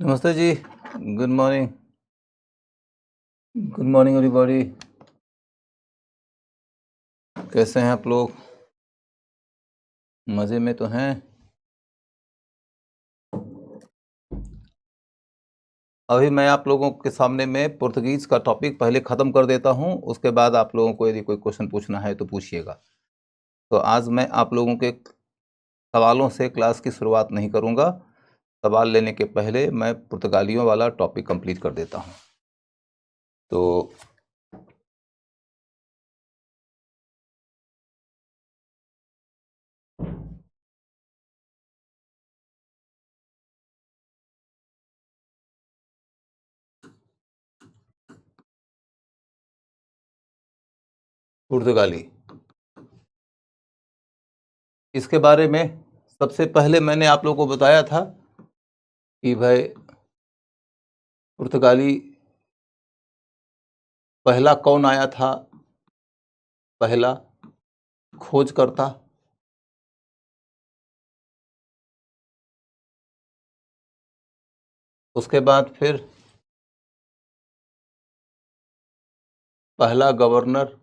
नमस्ते ji. Good morning. Good morning everybody. कैसे हैं आप लोग? मज़े में तो हैं? अभी मैं आप लोगों के सामने में पुर्तगीज़ का टॉपिक पहले ख़त्म कर देता हूं, उसके बाद आप लोगों को यदि कोई क्वेश्चन पूछना है तो पूछिएगा। तो आज मैं आप लोगों के सवालों से क्लास की शुरुआत नहीं करूंगा। सवाल लेने के पहले मैं पुर्तगालियों वाला टॉपिक कंप्लीट कर देता हूं। तो पुर्तगाली, इसके बारे में सबसे पहले मैंने आप लोगों को बताया था कि भाई पुर्तगाली पहला कौन आया था, पहला खोजकर्ता। उसके बाद फिर पहला गवर्नर,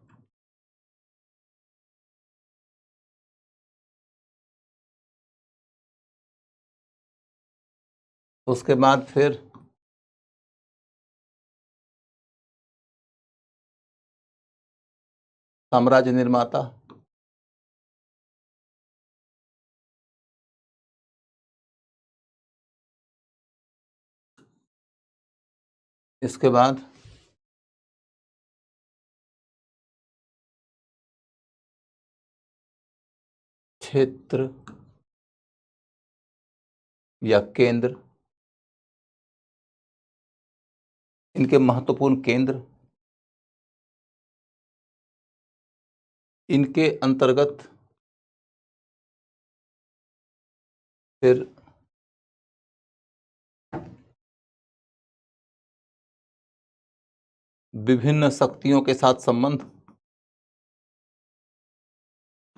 उसके बाद फिर साम्राज्य निर्माता, इसके बाद क्षेत्र या केंद्र, इनके महत्वपूर्ण केंद्र, इनके अंतर्गत फिर विभिन्न शक्तियों के साथ संबंध,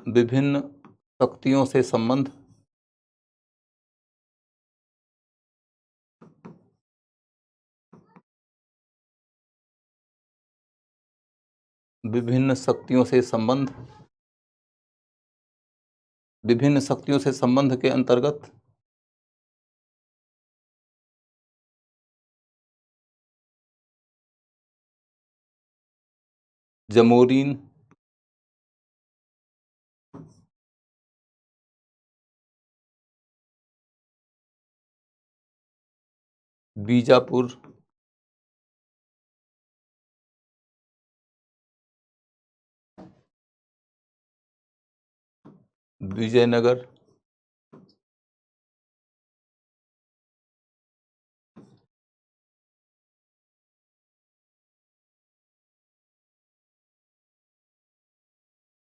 विभिन्न शक्तियों से संबंध, विभिन्न शक्तियों से संबंध, विभिन्न शक्तियों से संबंध के अंतर्गत जमोरीन, बीजापुर, विजयनगर,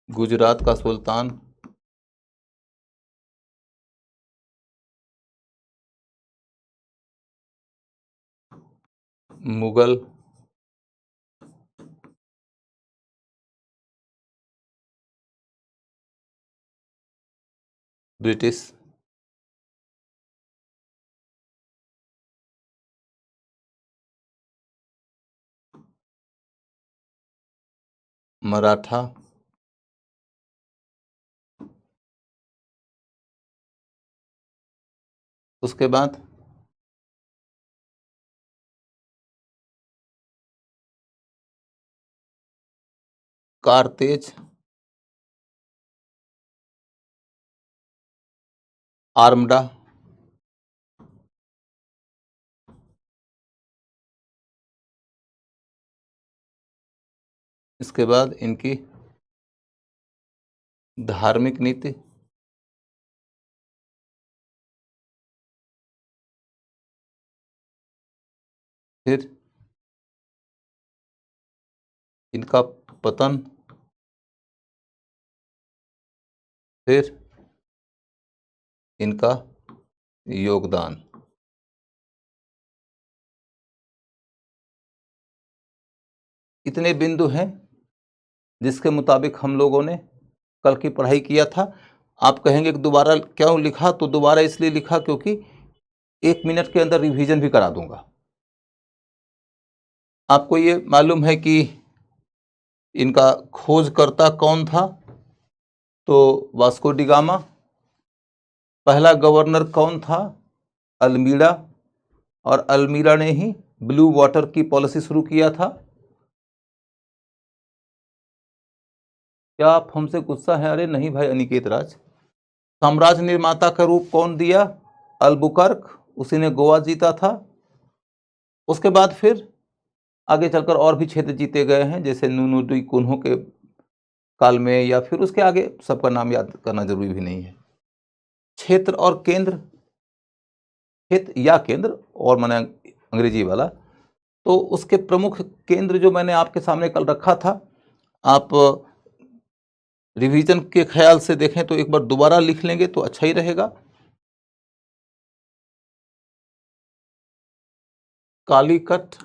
गुजरात का सुल्तान, मुगल, ब्रिटिश, मराठा, उसके बाद कारतेज, आर्मडा, इसके बाद इनकी धार्मिक नीति, फिर इनका पतन, फिर इनका योगदान। इतने बिंदु हैं जिसके मुताबिक हम लोगों ने कल की पढ़ाई किया था। आप कहेंगे कि दोबारा क्यों लिखा, तो दोबारा इसलिए लिखा क्योंकि 1 मिनट के अंदर रिवीजन भी करा दूंगा। आपको ये मालूम है कि इनका खोजकर्ता कौन था? तो वास्को डी गामा। पहला गवर्नर कौन था? अल्मीड़ा, और अल्मीड़ा ने ही ब्लू वाटर की पॉलिसी शुरू किया था। क्या आप हमसे गुस्सा है? अरे नहीं भाई अनिकेत राज। साम्राज्य निर्माता का रूप कौन दिया? अल्बुकर्क, उसी ने गोवा जीता था। उसके बाद फिर आगे चलकर और भी क्षेत्र जीते गए हैं, जैसे नूनू डी कुन्हो के काल में, या फिर उसके आगे सबका नाम याद करना जरूरी भी नहीं है। क्षेत्र और केंद्र, क्षेत्र या केंद्र और माने अंग्रेजी वाला, तो उसके प्रमुख केंद्र जो मैंने आपके सामने कल रखा था, आप रिवीजन के ख्याल से देखें तो एक बार दोबारा लिख लेंगे तो अच्छा ही रहेगा। कालीकट,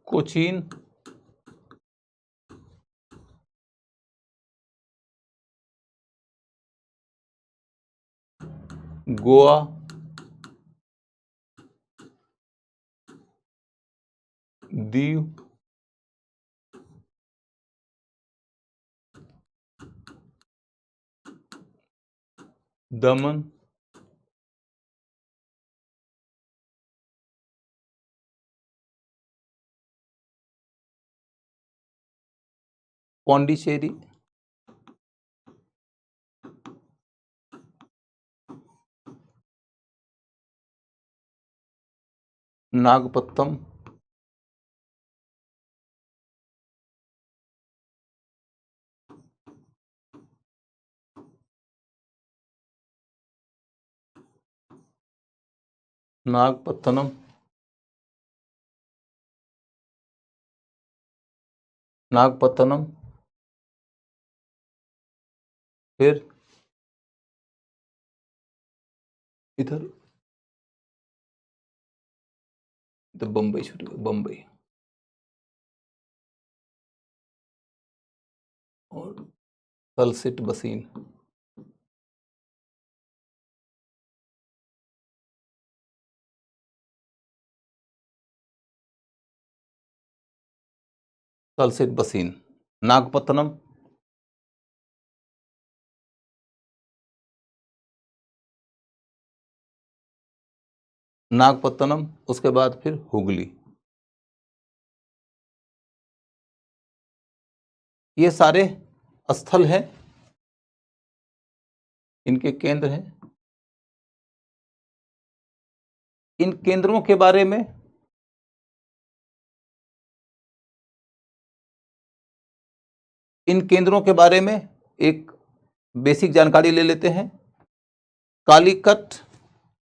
कोचीन, गोवा, दीव, दमन, पौंडीचेरी, नागपत्तम, नागपत्तनम, नागपत्तनम, फिर इधर इधर बम्बई छूट गया, बम्बई और तलसिट बसीन। तलसिट बसीन, नागपत्तनम, नागपत्तनम, उसके बाद फिर हुगली। ये सारे स्थल हैं, इनके केंद्र हैं। इन केंद्रों के बारे में एक बेसिक जानकारी ले लेते हैं। कालीकट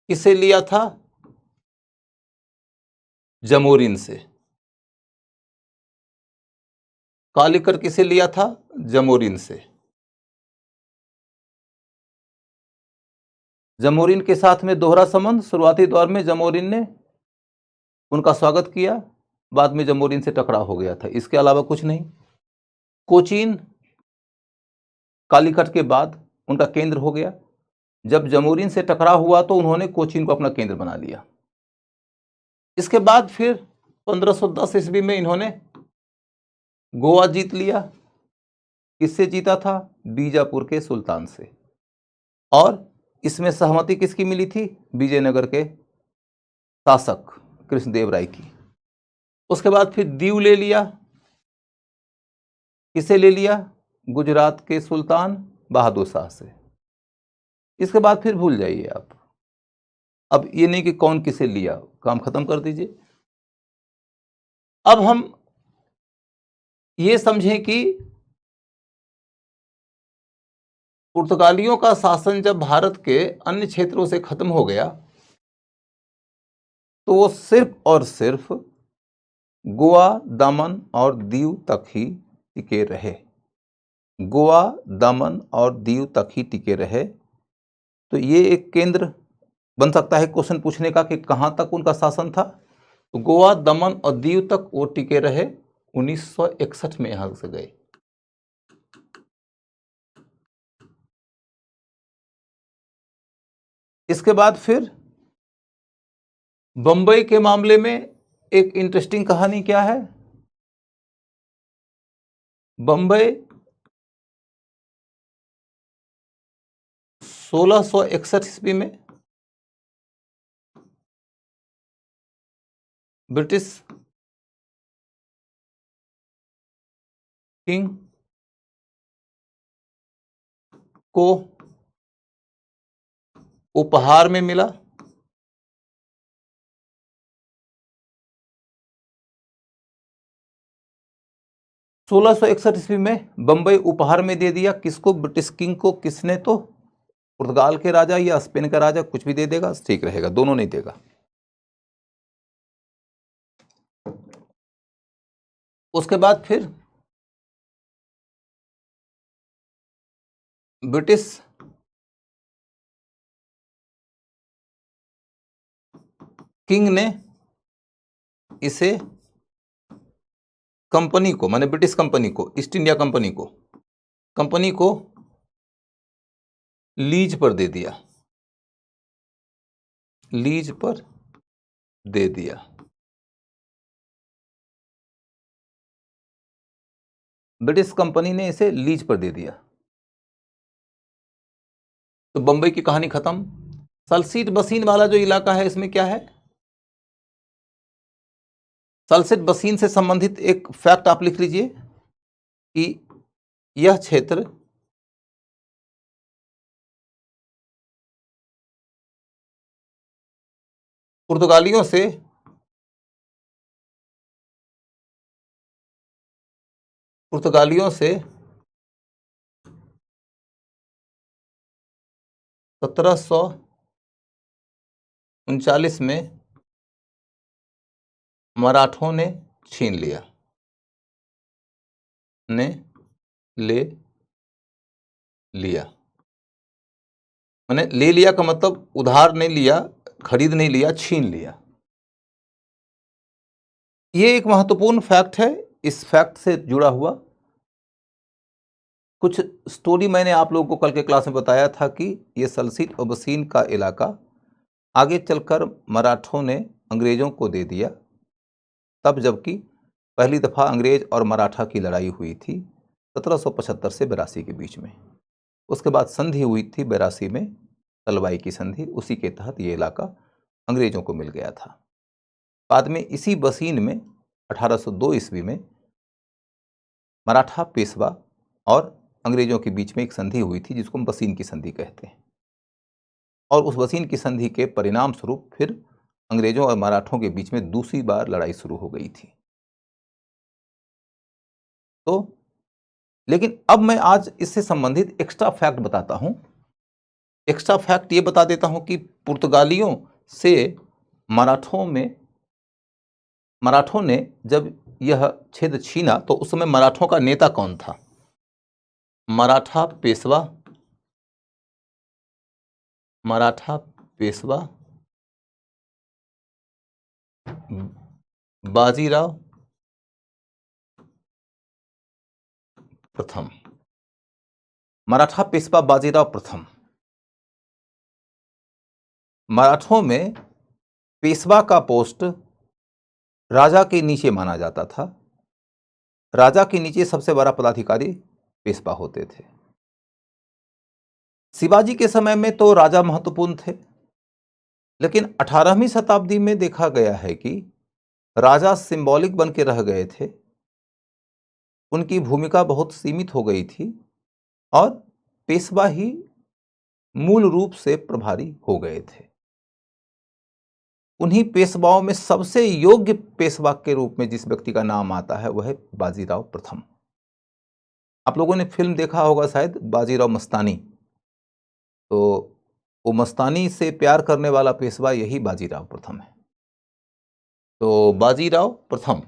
किसे लिया था? जमोरिन से। कालीकट किसे लिया था? जमोरिन से। जमोरिन के साथ में दोहरा संबंध। शुरुआती दौर में जमोरिन ने उनका स्वागत किया, बाद में जमोरिन से टकराव हो गया था, इसके अलावा कुछ नहीं। कोचीन कालीकट के बाद उनका केंद्र हो गया। जब जमोरिन से टकराव हुआ तो उन्होंने कोचीन को अपना केंद्र बना लिया। इसके बाद फिर 1510 ईस्वी में इन्होंने गोवा जीत लिया। किससे जीता था? बीजापुर के सुल्तान से। और इसमें सहमति किसकी मिली थी? विजयनगर के शासक कृष्णदेव राय की। उसके बाद फिर दीव ले लिया। किसे ले लिया? गुजरात के सुल्तान बहादुर शाह से। इसके बाद फिर भूल जाइए आप, अब ये नहीं कि कौन किसे लिया, काम खत्म कर दीजिए। अब हम ये समझें कि पुर्तगालियों का शासन जब भारत के अन्य क्षेत्रों से खत्म हो गया तो वो सिर्फ और सिर्फ गोवा, दमन और दीव तक ही टिके रहे। गोवा, दमन और दीव तक ही टिके रहे। तो ये एक केंद्र बन सकता है क्वेश्चन पूछने का कि कहां तक उनका शासन था। तो गोवा, दमन और दीव तक वो टिके रहे। 1961 में यहां से गए। इसके बाद फिर बंबई के मामले में एक इंटरेस्टिंग कहानी क्या है, बंबई 1661 ईस्वी में ब्रिटिश किंग को उपहार में मिला। सोलह सौ इकसठ ईस्वी में बंबई उपहार में दे दिया किसको, ब्रिटिश किंग को। किसने? तो पुर्तगाल के राजा या स्पेन का राजा, कुछ भी दे देगा ठीक रहेगा, दोनों नहीं देगा। उसके बाद फिर ब्रिटिश किंग ने इसे कंपनी को, माने ब्रिटिश कंपनी को, ईस्ट इंडिया कंपनी को लीज पर दे दिया, लीज पर दे दिया। ब्रिटिश कंपनी ने इसे लीज पर दे दिया। तो बंबई की कहानी खत्म। सलसीट बसीन वाला जो इलाका है इसमें क्या है, सलसीट बसीन से संबंधित एक फैक्ट आप लिख लीजिए कि यह क्षेत्र पुर्तगालियों से पुर्तगालियों से 1739 में मराठों ने छीन लिया, ने ले लिया। माने ले लिया का मतलब उधार नहीं लिया, खरीद नहीं लिया, छीन लिया। ये एक महत्वपूर्ण फैक्ट है। इस फैक्ट से जुड़ा हुआ कुछ स्टोरी मैंने आप लोगों को कल के क्लास में बताया था कि ये सलसीट और बसीन का इलाका आगे चलकर मराठों ने अंग्रेजों को दे दिया, तब जबकि पहली दफ़ा अंग्रेज और मराठा की लड़ाई हुई थी 1775 से 82 के बीच में। उसके बाद संधि हुई थी 82 में, तलवाई की संधि, उसी के तहत ये इलाका अंग्रेजों को मिल गया था। बाद में इसी बसीन में 1802 ईस्वी में मराठा पेशवा और अंग्रेजों के बीच में एक संधि हुई थी जिसको हम बसीन की संधि कहते हैं। और उस बसीन की संधि के परिणाम स्वरूप फिर अंग्रेजों और मराठों के बीच में दूसरी बार लड़ाई शुरू हो गई थी। तो लेकिन अब मैं आज इससे संबंधित एक्स्ट्रा फैक्ट बताता हूं। एक्स्ट्रा फैक्ट ये बता देता हूं कि पुर्तगालियों से मराठों ने जब यह क्षेत्र छीना तो उस समय मराठों का नेता कौन था? मराठा पेशवा बाजीराव प्रथम। मराठा पेशवा बाजीराव प्रथम। मराठों में पेशवा का पोस्ट राजा के नीचे माना जाता था। राजा के नीचे सबसे बड़ा पदाधिकारी पेशवा होते थे। शिवाजी के समय में तो राजा महत्वपूर्ण थे, लेकिन 18वीं शताब्दी में देखा गया है कि राजा सिंबॉलिक बन के रह गए थे, उनकी भूमिका बहुत सीमित हो गई थी और पेशवा ही मूल रूप से प्रभारी हो गए थे। उन्हीं पेशवाओं में सबसे योग्य पेशवा के रूप में जिस व्यक्ति का नाम आता है वह है बाजीराव प्रथम। आप लोगों ने फिल्म देखा होगा शायद, बाजीराव मस्तानी। तो वो मस्तानी से प्यार करने वाला पेशवा यही बाजीराव प्रथम है। तो बाजीराव प्रथम,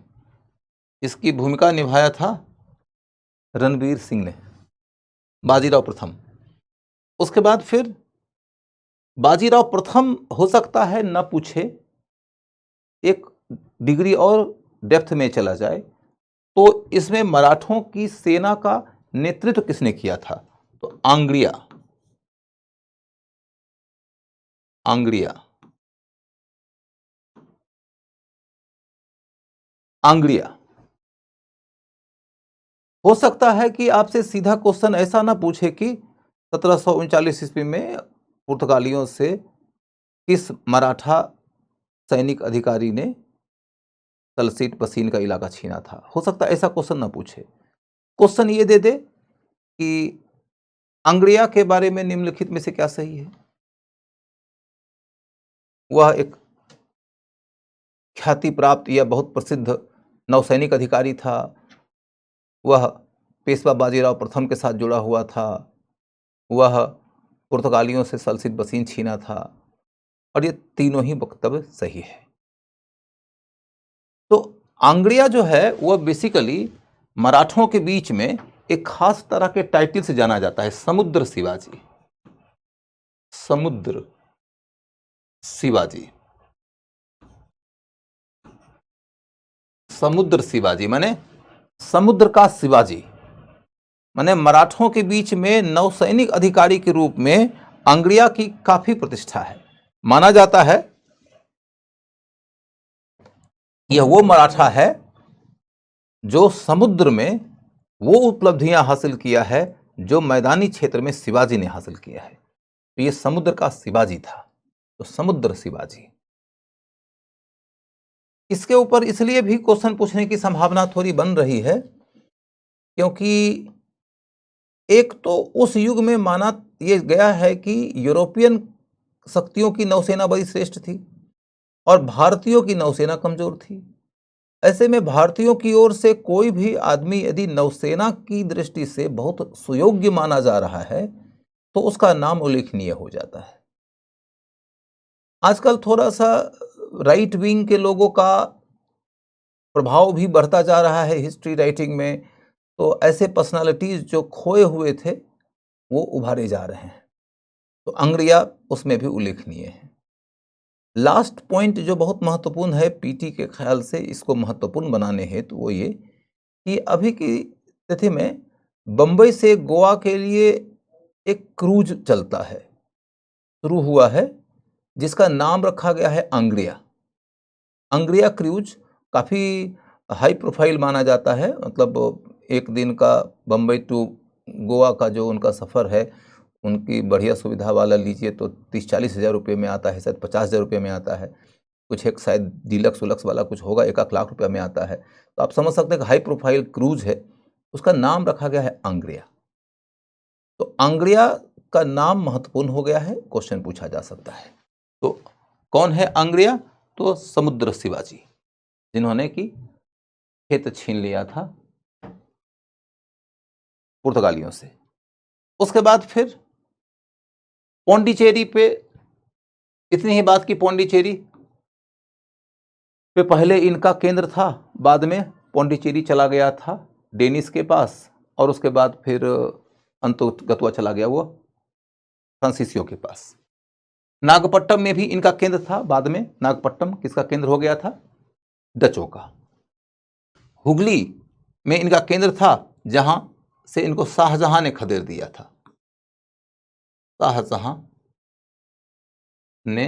इसकी भूमिका निभाया था रणवीर सिंह ने, बाजीराव प्रथम। उसके बाद फिर बाजीराव प्रथम हो सकता है न पूछे, एक डिग्री और डेप्थ में चला जाए तो इसमें मराठों की सेना का नेतृत्व किसने किया था? तो आंग्रिया। आंग्रिया, आंग्रिया। हो सकता है कि आपसे सीधा क्वेश्चन ऐसा ना पूछे कि 1739 ईस्वी में पुर्तगालियों से किस मराठा सैनिक अधिकारी ने तलसीट पसीन का इलाका छीना था। हो सकता है ऐसा क्वेश्चन ना पूछे, क्वेश्चन ये दे दे कि आंग्रिया के बारे में निम्नलिखित में से क्या सही है। वह एक ख्याति प्राप्त या बहुत प्रसिद्ध नौसैनिक अधिकारी था। वह पेशवा बाजीराव प्रथम के साथ जुड़ा हुआ था। वह पुर्तगालियों से सलसिट बसीन छीना था। और ये तीनों ही वक्तव्य सही है। तो आंग्रिया जो है वह बेसिकली मराठों के बीच में एक खास तरह के टाइटल से जाना जाता है, समुद्र शिवाजी। समुद्र शिवाजी, समुद्र शिवाजी माने समुद्र का शिवाजी। माने मराठों के बीच में नौसैनिक अधिकारी के रूप में आंग्रिया की काफी प्रतिष्ठा है। माना जाता है यह वो मराठा है जो समुद्र में वो उपलब्धियां हासिल किया है जो मैदानी क्षेत्र में शिवाजी ने हासिल किया है। तो ये समुद्र का शिवाजी था, तो समुद्र शिवाजी। इसके ऊपर इसलिए भी क्वेश्चन पूछने की संभावना थोड़ी बन रही है क्योंकि एक तो उस युग में माना यह गया है कि यूरोपियन शक्तियों की नौसेना बड़ी श्रेष्ठ थी और भारतीयों की नौसेना कमजोर थी। ऐसे में भारतीयों की ओर से कोई भी आदमी यदि नौसेना की दृष्टि से बहुत सुयोग्य माना जा रहा है तो उसका नाम उल्लेखनीय हो जाता है। आजकल थोड़ा सा राइट विंग के लोगों का प्रभाव भी बढ़ता जा रहा है हिस्ट्री राइटिंग में, तो ऐसे पर्सनालिटीज जो खोए हुए थे वो उभारे जा रहे हैं। तो आंग्रिया उसमें भी उल्लेखनीय है। लास्ट पॉइंट जो बहुत महत्वपूर्ण है पीटी के ख्याल से इसको महत्वपूर्ण बनाने हेतु तो वो ये कि अभी की तिथि में बंबई से गोवा के लिए एक क्रूज चलता है, शुरू हुआ है, जिसका नाम रखा गया है आंग्रिया। आंग्रिया क्रूज काफ़ी हाई प्रोफाइल माना जाता है। मतलब एक दिन का बम्बई टू गोवा का जो उनका सफ़र है, उनकी बढ़िया सुविधा वाला लीजिए तो 30-40 हज़ार रुपये में आता है, शायद 50 हज़ार रुपये में आता है। कुछ एक शायद डीलक्स उलक्स वाला कुछ होगा, 1 लाख रुपये में आता है। तो आप समझ सकते हैं कि हाई प्रोफाइल क्रूज है, उसका नाम रखा गया है आंग्रिया। तो आंग्रिया का नाम महत्वपूर्ण हो गया है, क्वेश्चन पूछा जा सकता है। तो कौन है आंग्रिया? तो समुद्र शिवाजी, जिन्होंने कि खेत छीन लिया था पुर्तगालियों से। उसके बाद फिर पौंडीचेरी पे, इतनी ही बात की पौंडीचेरी पे पहले इनका केंद्र था, बाद में पौंडीचेरी चला गया था डेनिस के पास, और उसके बाद फिर अंतोगत्वा चला गया वो फ्रांसीसियों के पास। नागपट्टम में भी इनका केंद्र था, बाद में नागपट्टम किसका केंद्र हो गया था? डचों का। हुगली में इनका केंद्र था, जहां से इनको शाहजहां ने खदेड़ दिया था। शाहजहां ने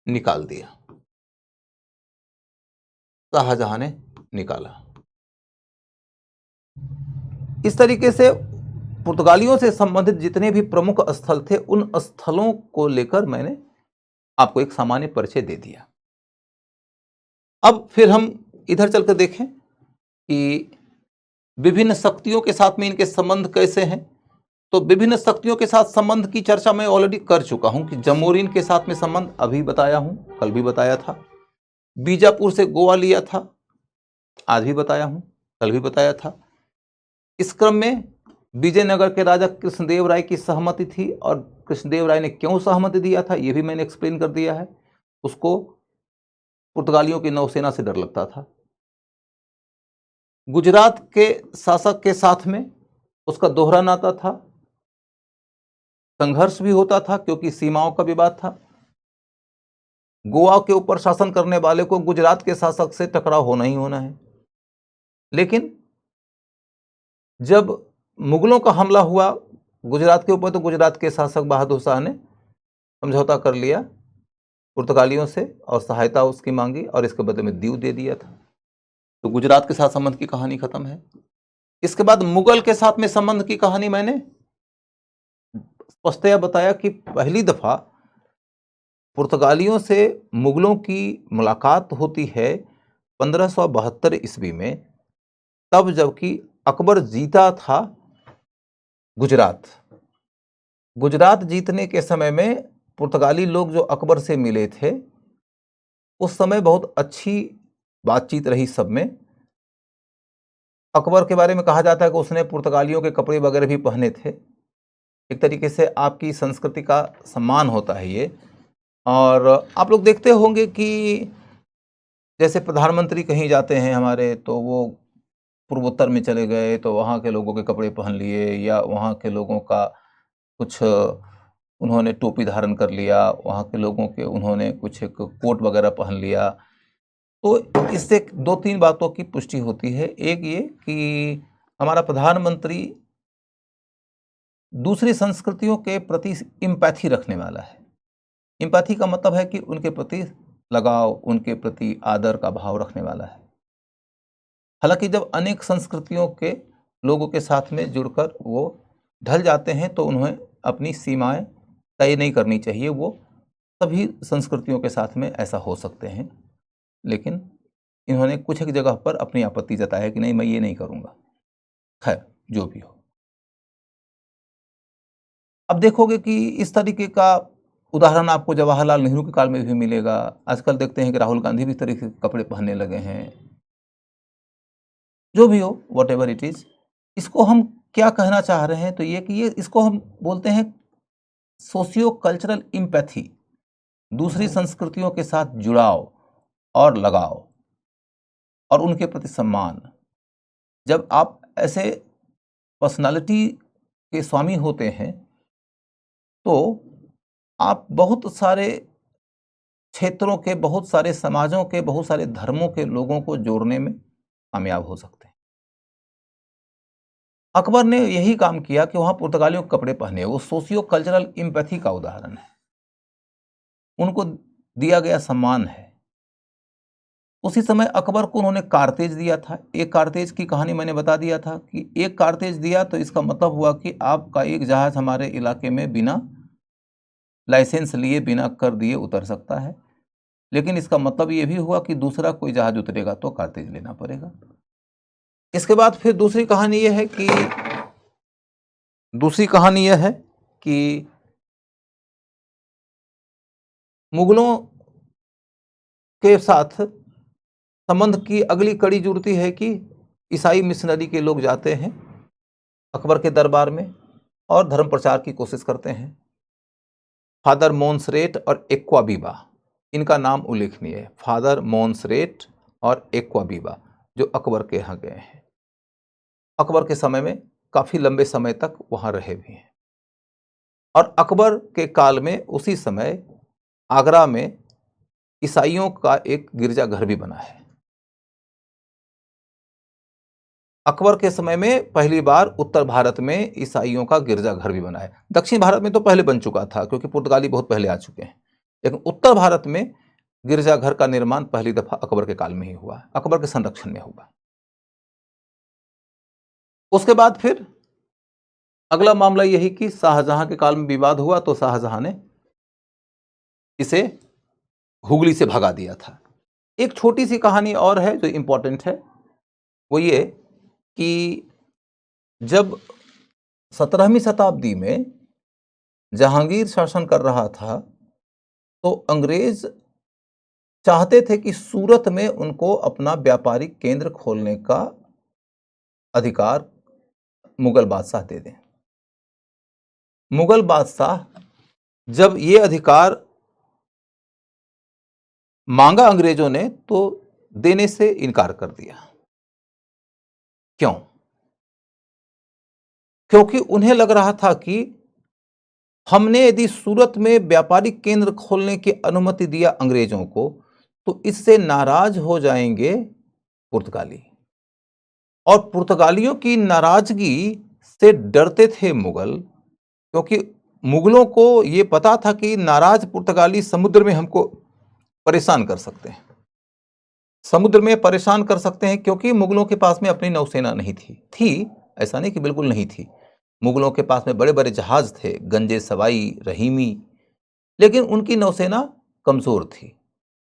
निकाल दिया, शाहजहां ने निकाला। इस तरीके से पुर्तगालियों से संबंधित जितने भी प्रमुख स्थल थे उन स्थलों को लेकर मैंने आपको एक सामान्य परिचय दे दिया। अब फिर हम इधर चलकर देखें कि विभिन्न शक्तियों के साथ में इनके संबंध कैसे हैं। तो विभिन्न शक्तियों के साथ संबंध की चर्चा मैं ऑलरेडी कर चुका हूं कि जमोरिन के साथ में संबंध अभी बताया हूं, कल भी बताया था। बीजापुर से गोवा लिया था, आज भी बताया हूं, कल भी बताया था। इस क्रम में विजयनगर के राजा कृष्णदेव राय की सहमति थी, और कृष्णदेव राय ने क्यों सहमति दिया था यह भी मैंने एक्सप्लेन कर दिया है। उसको पुर्तगालियों की नौसेना से डर लगता था। गुजरात के शासक के साथ में उसका दोहरा नाता था, संघर्ष भी होता था क्योंकि सीमाओं का विवाद था। गोवा के ऊपर शासन करने वाले को गुजरात के शासक से टकराव होना ही होना है। लेकिन जब मुगलों का हमला हुआ गुजरात के ऊपर, तो गुजरात के शासक बहादुर शाह ने समझौता कर लिया पुर्तगालियों से और सहायता उसकी मांगी और इसके बदले में दीव दे दिया था। तो गुजरात के साथ संबंध की कहानी खत्म है। इसके बाद मुगल के साथ में संबंध की कहानी मैंने स्पष्टतया बताया कि पहली दफा पुर्तगालियों से मुगलों की मुलाकात होती है 1572 ईस्वी में, तब जबकि अकबर जीता था गुजरात। गुजरात जीतने के समय में पुर्तगाली लोग जो अकबर से मिले थे, उस समय बहुत अच्छी बातचीत रही सब में। अकबर के बारे में कहा जाता है कि उसने पुर्तगालियों के कपड़े वगैरह भी पहने थे। एक तरीके से आपकी संस्कृति का सम्मान होता है ये। और आप लोग देखते होंगे कि जैसे प्रधानमंत्री कहीं जाते हैं हमारे, तो वो पूर्वोत्तर में चले गए तो वहाँ के लोगों के कपड़े पहन लिए, या वहाँ के लोगों का कुछ उन्होंने टोपी धारण कर लिया, वहाँ के लोगों के उन्होंने कुछ एक कोट वगैरह पहन लिया। तो इससे दो तीन बातों की पुष्टि होती है। एक ये कि हमारा प्रधानमंत्री दूसरी संस्कृतियों के प्रति इम्पैथी रखने वाला है। इम्पैथी का मतलब है कि उनके प्रति लगाव, उनके प्रति आदर का भाव रखने वाला है। हालांकि जब अनेक संस्कृतियों के लोगों के साथ में जुड़कर वो ढल जाते हैं तो उन्हें अपनी सीमाएं तय नहीं करनी चाहिए। वो सभी संस्कृतियों के साथ में ऐसा हो सकते हैं, लेकिन इन्होंने कुछ एक जगह पर अपनी आपत्ति जताई है कि नहीं, मैं ये नहीं करूँगा। खैर, जो भी हो। अब देखोगे कि इस तरीके का उदाहरण आपको जवाहरलाल नेहरू के काल में भी मिलेगा। आजकल देखते हैं कि राहुल गांधी भी इस तरीके के कपड़े पहनने लगे हैं। जो भी हो, वॉट एवर इट इज, इसको हम क्या कहना चाह रहे हैं तो ये कि इसको हम बोलते हैं सोशियो कल्चरल इम्पैथी, दूसरी संस्कृतियों के साथ जुड़ाव और लगाव और उनके प्रति सम्मान। जब आप ऐसे पर्सनालिटी के स्वामी होते हैं तो आप बहुत सारे क्षेत्रों के, बहुत सारे समाजों के, बहुत सारे धर्मों के लोगों को जोड़ने में कामयाब हो सकते हैं। अकबर ने यही काम किया कि वहां पुर्तगालियों के कपड़े पहने। वो सोशियो कल्चरल इम्पैथी का उदाहरण है, उनको दिया गया सम्मान है। उसी समय अकबर को उन्होंने कारतेज दिया था। एक कारतेज की कहानी मैंने बता दिया था कि एक कारतेज दिया तो इसका मतलब हुआ कि आपका एक जहाज हमारे इलाके में बिना लाइसेंस लिए, बिना कर दिए उतर सकता है, लेकिन इसका मतलब ये भी हुआ कि दूसरा कोई जहाज उतरेगा तो कारतेज लेना पड़ेगा। इसके बाद फिर दूसरी कहानी यह है कि मुगलों के साथ संबंध की अगली कड़ी जुड़ती है कि ईसाई मिशनरी के लोग जाते हैं अकबर के दरबार में और धर्म प्रचार की कोशिश करते हैं। फादर मोन्सरेट और एक्वाबीबा, इनका नाम उल्लेखनीय है। फादर मोन्सरेट और एक्वाबीबा जो अकबर के यहाँ गए हैं, अकबर के समय में काफी लंबे समय तक वहां रहे भी हैं। और अकबर के काल में उसी समय आगरा में ईसाइयों का एक गिरजाघर भी बना है। अकबर के समय में पहली बार उत्तर भारत में ईसाइयों का गिरजाघर भी बना है। दक्षिण भारत में तो पहले बन चुका था क्योंकि पुर्तगाली बहुत पहले आ चुके हैं, लेकिन उत्तर भारत में गिरजाघर का निर्माण पहली दफा अकबर के काल में ही हुआ, अकबर के संरक्षण में हुआ। उसके बाद फिर अगला मामला यही कि शाहजहां के काल में विवाद हुआ तो शाहजहां ने इसे हुगली से भगा दिया था। एक छोटी सी कहानी और है जो इंपॉर्टेंट है, वो ये कि जब 17वीं शताब्दी में जहांगीर शासन कर रहा था तो अंग्रेज चाहते थे कि सूरत में उनको अपना व्यापारिक केंद्र खोलने का अधिकार मुगल बादशाह दे दें। मुगल बादशाह जब ये अधिकार मांगा अंग्रेजों ने तो देने से इनकार कर दिया। क्यों? क्योंकि उन्हें लग रहा था कि हमने यदि सूरत में व्यापारिक केंद्र खोलने की अनुमति दिया अंग्रेजों को तो इससे नाराज हो जाएंगे पुर्तगाली, और पुर्तगालियों की नाराजगी से डरते थे मुगल, क्योंकि मुगलों को ये पता था कि नाराज पुर्तगाली समुद्र में हमको परेशान कर सकते हैं, समुद्र में परेशान कर सकते हैं, क्योंकि मुगलों के पास में अपनी नौसेना नहीं थी। ऐसा नहीं कि बिल्कुल नहीं थी, मुगलों के पास में बड़े बड़े जहाज थे, गंजे सवाई, रहीमी, लेकिन उनकी नौसेना कमजोर थी,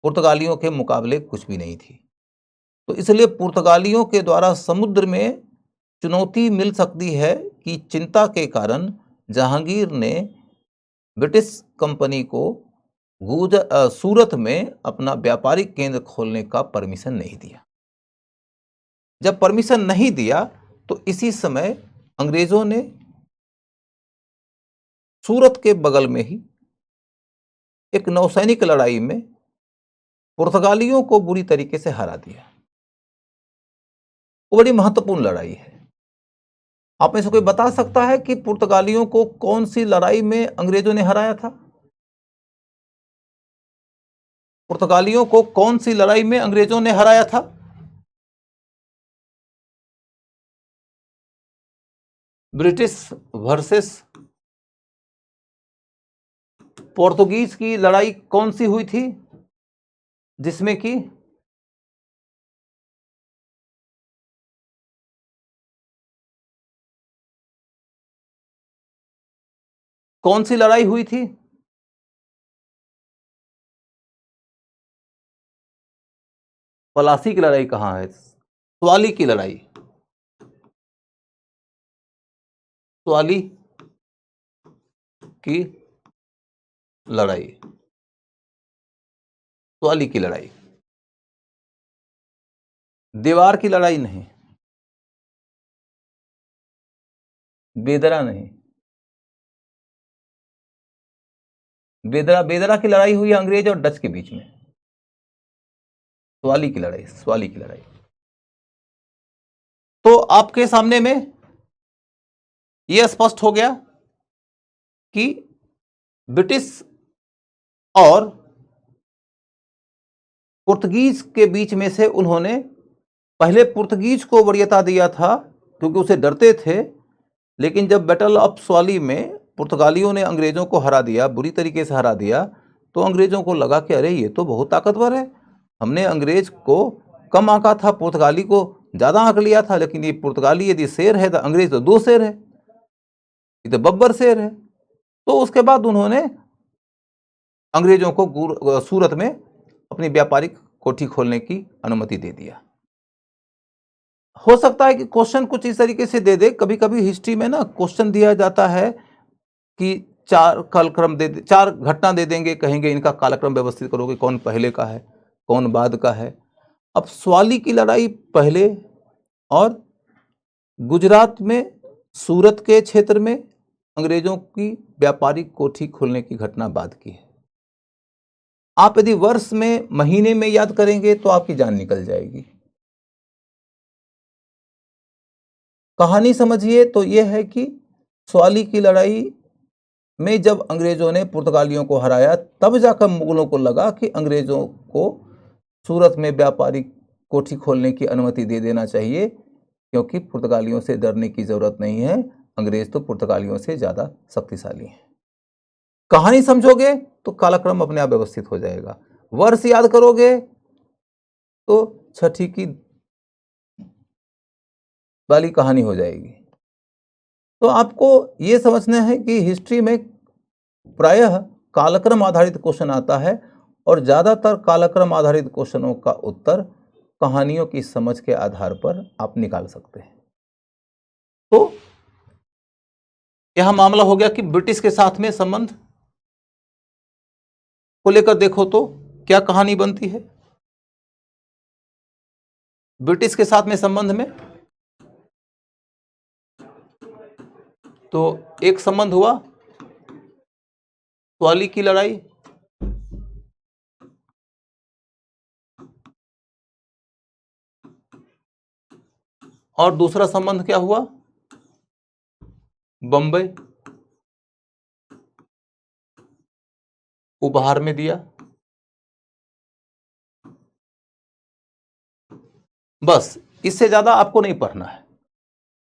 पुर्तगालियों के मुकाबले कुछ भी नहीं थी। तो इसलिए पुर्तगालियों के द्वारा समुद्र में चुनौती मिल सकती है कि चिंता के कारण जहांगीर ने ब्रिटिश कंपनी को सूरत में अपना व्यापारिक केंद्र खोलने का परमिशन नहीं दिया। जब परमिशन नहीं दिया तो इसी समय अंग्रेजों ने सूरत के बगल में ही एक नौसैनिक लड़ाई में पुर्तगालियों को बुरी तरीके से हरा दिया। वो बड़ी महत्वपूर्ण लड़ाई है। आप में से कोई बता सकता है कि पुर्तगालियों को कौन सी लड़ाई में अंग्रेजों ने हराया था? पुर्तगालियों को कौन सी लड़ाई में अंग्रेजों ने हराया था? ब्रिटिश वर्सेस पोर्तुगीज की लड़ाई कौन सी हुई थी, जिसमें कि कौन सी लड़ाई हुई थी? पलासी की लड़ाई कहां है? स्वाली की लड़ाई, स्वाली की लड़ाई, स्वाली की लड़ाई, दीवार की लड़ाई नहीं, बेदरा नहीं। बेदरा की लड़ाई हुई अंग्रेज और डच के बीच में, स्वाली की लड़ाई, स्वाली की लड़ाई। तो आपके सामने में यह स्पष्ट हो गया कि ब्रिटिश और पुर्तगीज के बीच में से उन्होंने पहले पुर्तगीज को वरीयता दिया था क्योंकि उसे डरते थे, लेकिन जब बैटल ऑफ स्वाली में पुर्तगालियों ने अंग्रेजों को हरा दिया, बुरी तरीके से हरा दिया, तो अंग्रेजों को लगा कि अरे ये तो बहुत ताकतवर है, हमने अंग्रेज को कम आंका था, पुर्तगाली को ज़्यादा आंक लिया था, लेकिन ये पुर्तगाली यदि शेर है तो अंग्रेज तो दो शेर है, ये तो बब्बर शेर है। तो उसके बाद उन्होंने अंग्रेजों को सूरत में अपनी व्यापारिक कोठी खोलने की अनुमति दे दिया। हो सकता है कि क्वेश्चन कुछ इस तरीके से दे दे, कभी कभी हिस्ट्री में ना क्वेश्चन दिया जाता है कि चार कालक्रम चार घटना दे देंगे, कहेंगे इनका कालक्रम व्यवस्थित करोगे, कौन पहले का है कौन बाद का है। अब स्वाली की लड़ाई पहले और गुजरात में सूरत के क्षेत्र में अंग्रेजों की व्यापारिक कोठी खोलने की घटना बाद की है। आप यदि वर्ष में महीने में याद करेंगे तो आपकी जान निकल जाएगी। कहानी समझिए तो यह है कि स्वाली की लड़ाई में जब अंग्रेजों ने पुर्तगालियों को हराया, तब जाकर मुगलों को लगा कि अंग्रेजों को सूरत में व्यापारिक कोठी खोलने की अनुमति दे देना चाहिए, क्योंकि पुर्तगालियों से डरने की जरूरत नहीं है, अंग्रेज तो पुर्तगालियों से ज्यादा शक्तिशाली हैं। कहानी समझोगे तो कालक्रम अपने आप व्यवस्थित हो जाएगा। वर्ष याद करोगे तो छठी की वाली कहानी हो जाएगी। तो आपको यह समझना है कि हिस्ट्री में प्रायः कालक्रम आधारित क्वेश्चन आता है और ज्यादातर कालक्रम आधारित क्वेश्चनों का उत्तर कहानियों की समझ के आधार पर आप निकाल सकते हैं। तो यह मामला हो गया कि ब्रिटिश के साथ में संबंध को लेकर देखो तो क्या कहानी बनती है। ब्रिटिश के साथ में संबंध में तो एक संबंध हुआ स्वाली की लड़ाई, और दूसरा संबंध क्या हुआ, बंबई उपहार में दिया। बस इससे ज्यादा आपको नहीं पढ़ना है,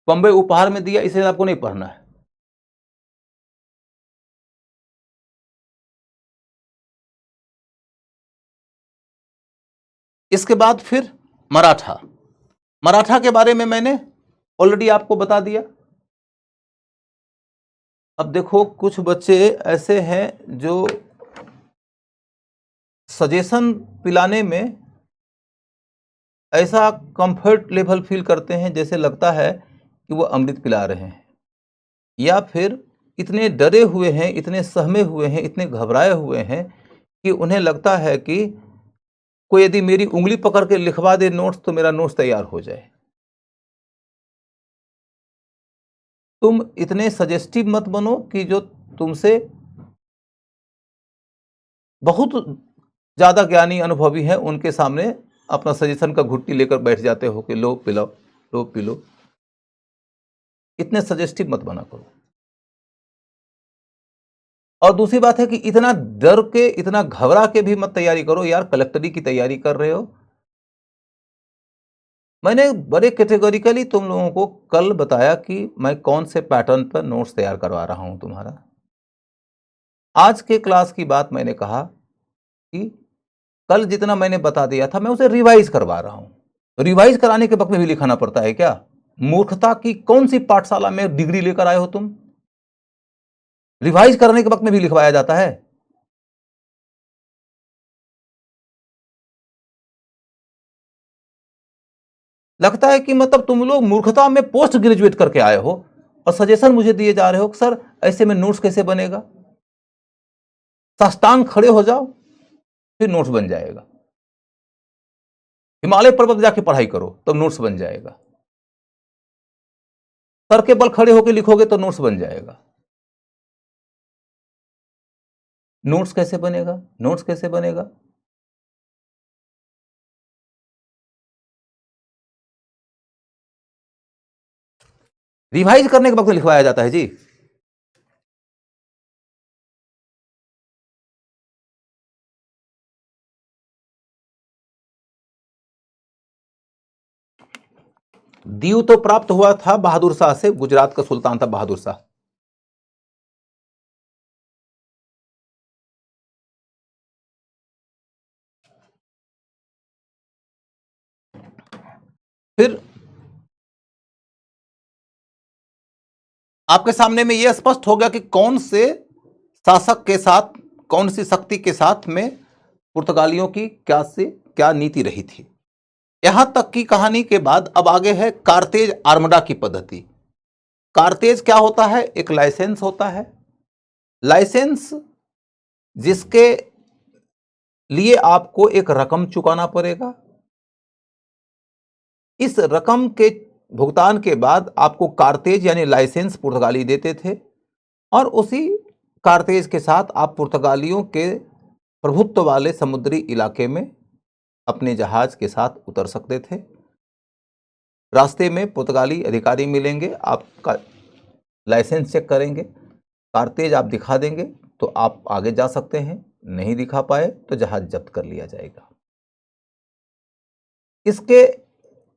बंबई उपहार में दिया, इससे आपको नहीं पढ़ना है। इसके बाद फिर मराठा। मराठा के बारे में मैंने ऑलरेडी आपको बता दिया। अब देखो कुछ बच्चे ऐसे हैं जो सजेशन पिलाने में ऐसा कंफर्ट लेवल फील करते हैं जैसे लगता है कि वो अमृत पिला रहे हैं, या फिर इतने डरे हुए हैं, इतने सहमे हुए हैं, इतने घबराए हुए हैं कि उन्हें लगता है कि कोई यदि मेरी उंगली पकड़ के लिखवा दे नोट्स तो मेरा नोट्स तैयार हो जाए। तुम इतने सजेस्टिव मत बनो कि जो तुमसे बहुत ज्यादा ज्ञानी अनुभवी हैं उनके सामने अपना सजेशन का घुट्टी लेकर बैठ जाते हो कि लो पिलाओ, लो पी लो। इतने सजेस्टिव मत बना करो। और दूसरी बात है कि इतना डर के, इतना घबरा के भी मत तैयारी करो। यार कलेक्टरी की तैयारी कर रहे हो। मैंने बड़े कैटेगोरिकली तुम लोगों को कल बताया कि मैं कौन से पैटर्न पर नोट्स तैयार करवा रहा हूं तुम्हारा। आज के क्लास की बात मैंने कहा कि कल जितना मैंने बता दिया था मैं उसे रिवाइज करवा रहा हूं। रिवाइज कराने के वक्त में भी लिखाना पड़ता है क्या? मूर्खता की कौन सी पाठशाला में डिग्री लेकर आए हो तुम? रिवाइज करने के वक्त में भी लिखवाया जाता है। लगता है कि मतलब तुम लोग मूर्खता में पोस्ट ग्रेजुएट करके आए हो और सजेशन मुझे दिए जा रहे हो कि सर ऐसे में नोट्स कैसे बनेगा। साष्टांग खड़े हो जाओ फिर नोट्स बन जाएगा। हिमालय पर्वत जाके पढ़ाई करो तब नोट्स बन जाएगा। सर के बल खड़े होकर लिखोगे तो नोट्स बन जाएगा। नोट्स कैसे बनेगा? नोट्स कैसे बनेगा? रिवाइज करने के वक्त लिखवाया जाता है जी। दीव तो प्राप्त हुआ था बहादुर शाह से, गुजरात का सुल्तान था बहादुर शाह। फिर आपके सामने में यह स्पष्ट हो गया कि कौन से शासक के साथ, कौन सी शक्ति के साथ में पुर्तगालियों की क्या से क्या नीति रही थी। यहां तक की कहानी के बाद अब आगे है कारतेज आर्मडा की पद्धति। कारतेज क्या होता है? एक लाइसेंस होता है। लाइसेंस जिसके लिए आपको एक रकम चुकाना पड़ेगा। इस रकम के भुगतान के बाद आपको कारतेज यानी लाइसेंस पुर्तगाली देते थे और उसी कारतेज के साथ आप पुर्तगालियों के प्रभुत्व वाले समुद्री इलाके में अपने जहाज के साथ उतर सकते थे। रास्ते में पुर्तगाली अधिकारी मिलेंगे, आपका लाइसेंस चेक करेंगे, कारतेज आप दिखा देंगे तो आप आगे जा सकते हैं, नहीं दिखा पाए तो जहाज जब्त कर लिया जाएगा। इसके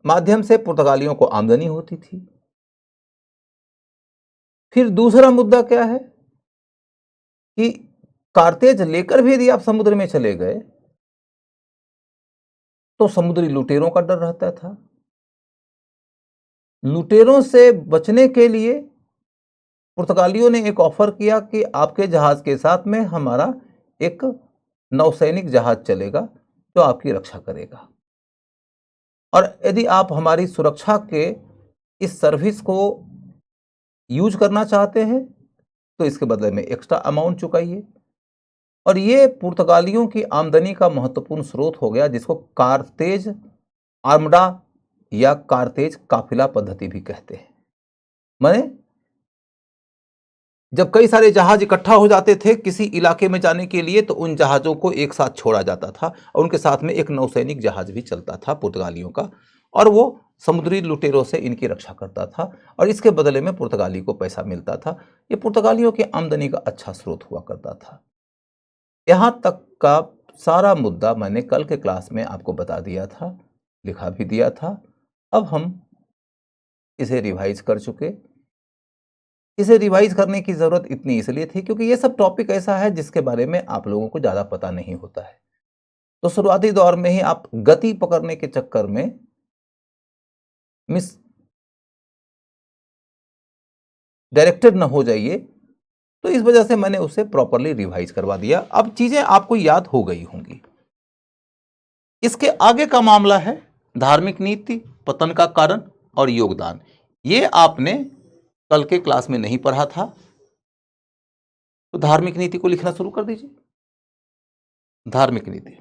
माध्यम से पुर्तगालियों को आमदनी होती थी। फिर दूसरा मुद्दा क्या है कि कारतेज लेकर भी यदि आप समुद्र में चले गए तो समुद्री लुटेरों का डर रहता था। लुटेरों से बचने के लिए पुर्तगालियों ने एक ऑफर किया कि आपके जहाज के साथ में हमारा एक नौसैनिक जहाज चलेगा जो आपकी रक्षा करेगा, और यदि आप हमारी सुरक्षा के इस सर्विस को यूज करना चाहते हैं तो इसके बदले में एक्स्ट्रा अमाउंट चुकाइए। और ये पुर्तगालियों की आमदनी का महत्वपूर्ण स्रोत हो गया, जिसको कारतेज आर्मडा या कारतेज काफिला पद्धति भी कहते हैं। माने जब कई सारे जहाज इकट्ठा हो जाते थे किसी इलाके में जाने के लिए तो उन जहाजों को एक साथ छोड़ा जाता था और उनके साथ में एक नौसैनिक जहाज भी चलता था पुर्तगालियों का, और वो समुद्री लुटेरों से इनकी रक्षा करता था और इसके बदले में पुर्तगाली को पैसा मिलता था। ये पुर्तगालियों की आमदनी का अच्छा स्रोत हुआ करता था। यहां तक का सारा मुद्दा मैंने कल के क्लास में आपको बता दिया था, लिखा भी दिया था। अब हम इसे रिवाइज कर चुके। इसे रिवाइज करने की जरूरत इतनी इसलिए थी क्योंकि ये सब टॉपिक ऐसा है जिसके बारे में आप लोगों को ज्यादा पता नहीं होता है। तो शुरुआती दौर में ही आप गति पकड़ने के चक्कर में मिस डायरेक्टेड न हो जाइए। तो इस वजह से मैंने उसे प्रॉपरली रिवाइज करवा दिया। अब चीजें आपको याद हो गई होंगी। इसके आगे का मामला है धार्मिक नीति, पतन का कारण और योगदान। ये आपने कल के क्लास में नहीं पढ़ा था, तो धार्मिक नीति को लिखना शुरू कर दीजिए। धार्मिक नीति,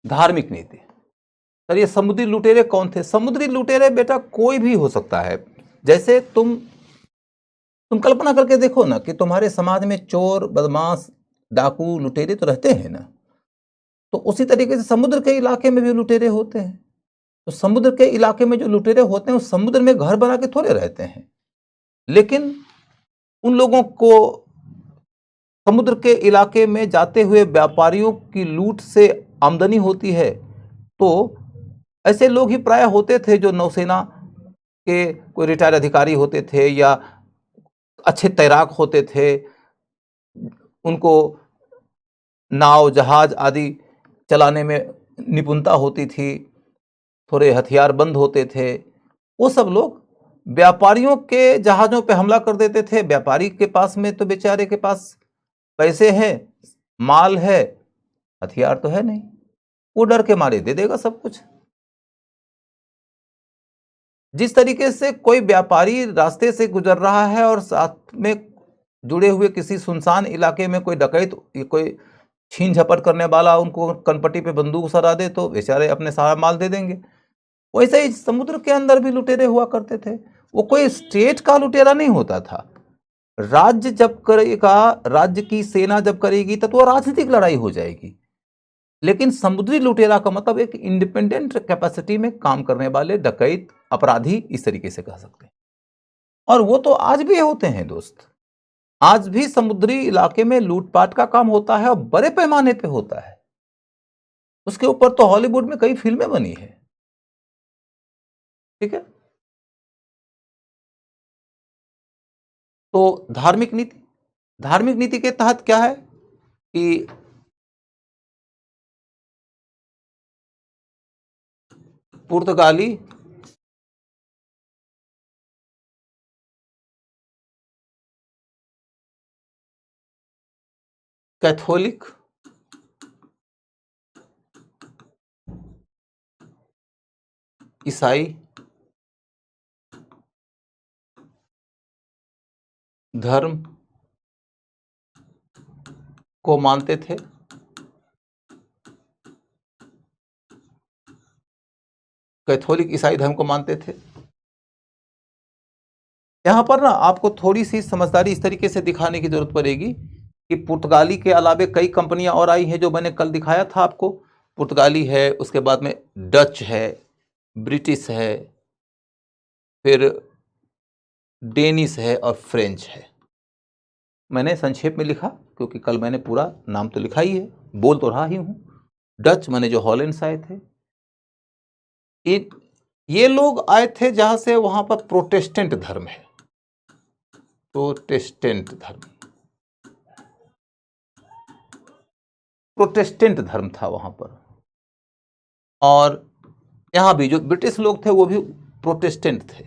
धार्मिक नीति। सर ये समुद्री लुटेरे कौन थे? समुद्री लुटेरे बेटा कोई भी हो सकता है। जैसे तुम कल्पना करके देखो ना कि तुम्हारे समाज में चोर, बदमाश, डाकू, लुटेरे तो रहते हैं ना। तो उसी तरीके से समुद्र के इलाके में भी लुटेरे होते हैं। तो समुद्र के इलाके में जो लुटेरे होते हैं वो समुद्र में घर बना के थोड़े रहते हैं, लेकिन उन लोगों को समुद्र के इलाके में जाते हुए व्यापारियों की लूट से आमदनी होती है। तो ऐसे लोग ही प्राय होते थे जो नौसेना के कोई रिटायर्ड अधिकारी होते थे या अच्छे तैराक होते थे, उनको नाव, जहाज आदि चलाने में निपुणता होती थी, थोड़े हथियारबंद होते थे। वो सब लोग व्यापारियों के जहाजों पे हमला कर देते थे। व्यापारी के पास में तो बेचारे के पास पैसे हैं, माल है, हथियार तो है नहीं, वो डर के मारे दे देगा सब कुछ। जिस तरीके से कोई व्यापारी रास्ते से गुजर रहा है और साथ में जुड़े हुए किसी सुनसान इलाके में कोई डकैत, कोई छीन झपट करने वाला उनको कनपट्टी पे बंदूक सरा दे तो बेचारे अपने सारा माल दे देंगे। वैसे ही समुद्र के अंदर भी लुटेरे हुआ करते थे। वो कोई स्टेट का लुटेरा नहीं होता था। राज्य जब करेगा, राज्य की सेना जब करेगी तब तो राजनीतिक लड़ाई हो जाएगी। लेकिन समुद्री लुटेरा का मतलब एक इंडिपेंडेंट कैपेसिटी में काम करने वाले डकैत, अपराधी, इस तरीके से कह सकते हैं। और वो तो आज भी होते हैं दोस्त। आज भी समुद्री इलाके में लूटपाट का काम होता है और बड़े पैमाने पे होता है। उसके ऊपर तो हॉलीवुड में कई फिल्में बनी है। ठीक है। तो धार्मिक नीति, धार्मिक नीति के तहत क्या है कि पुर्तगाली कैथोलिक ईसाई धर्म को मानते थे। कैथोलिक ईसाई धर्म को मानते थे। यहां पर ना आपको थोड़ी सी समझदारी इस तरीके से दिखाने की जरूरत पड़ेगी कि पुर्तगाली के अलावे कई कंपनियां और आई हैं जो मैंने कल दिखाया था आपको। पुर्तगाली है, उसके बाद में डच है, ब्रिटिश है, फिर डेनिश है और फ्रेंच है। मैंने संक्षेप में लिखा क्योंकि कल मैंने पूरा नाम तो लिखा ही है, बोल तो रहा ही हूं। डच माने जो हॉलैंड से आए थे। ये लोग आए थे जहां से वहां पर प्रोटेस्टेंट धर्म है। प्रोटेस्टेंट धर्म, प्रोटेस्टेंट धर्म था वहां पर। और यहां भी जो ब्रिटिश लोग थे वो भी प्रोटेस्टेंट थे।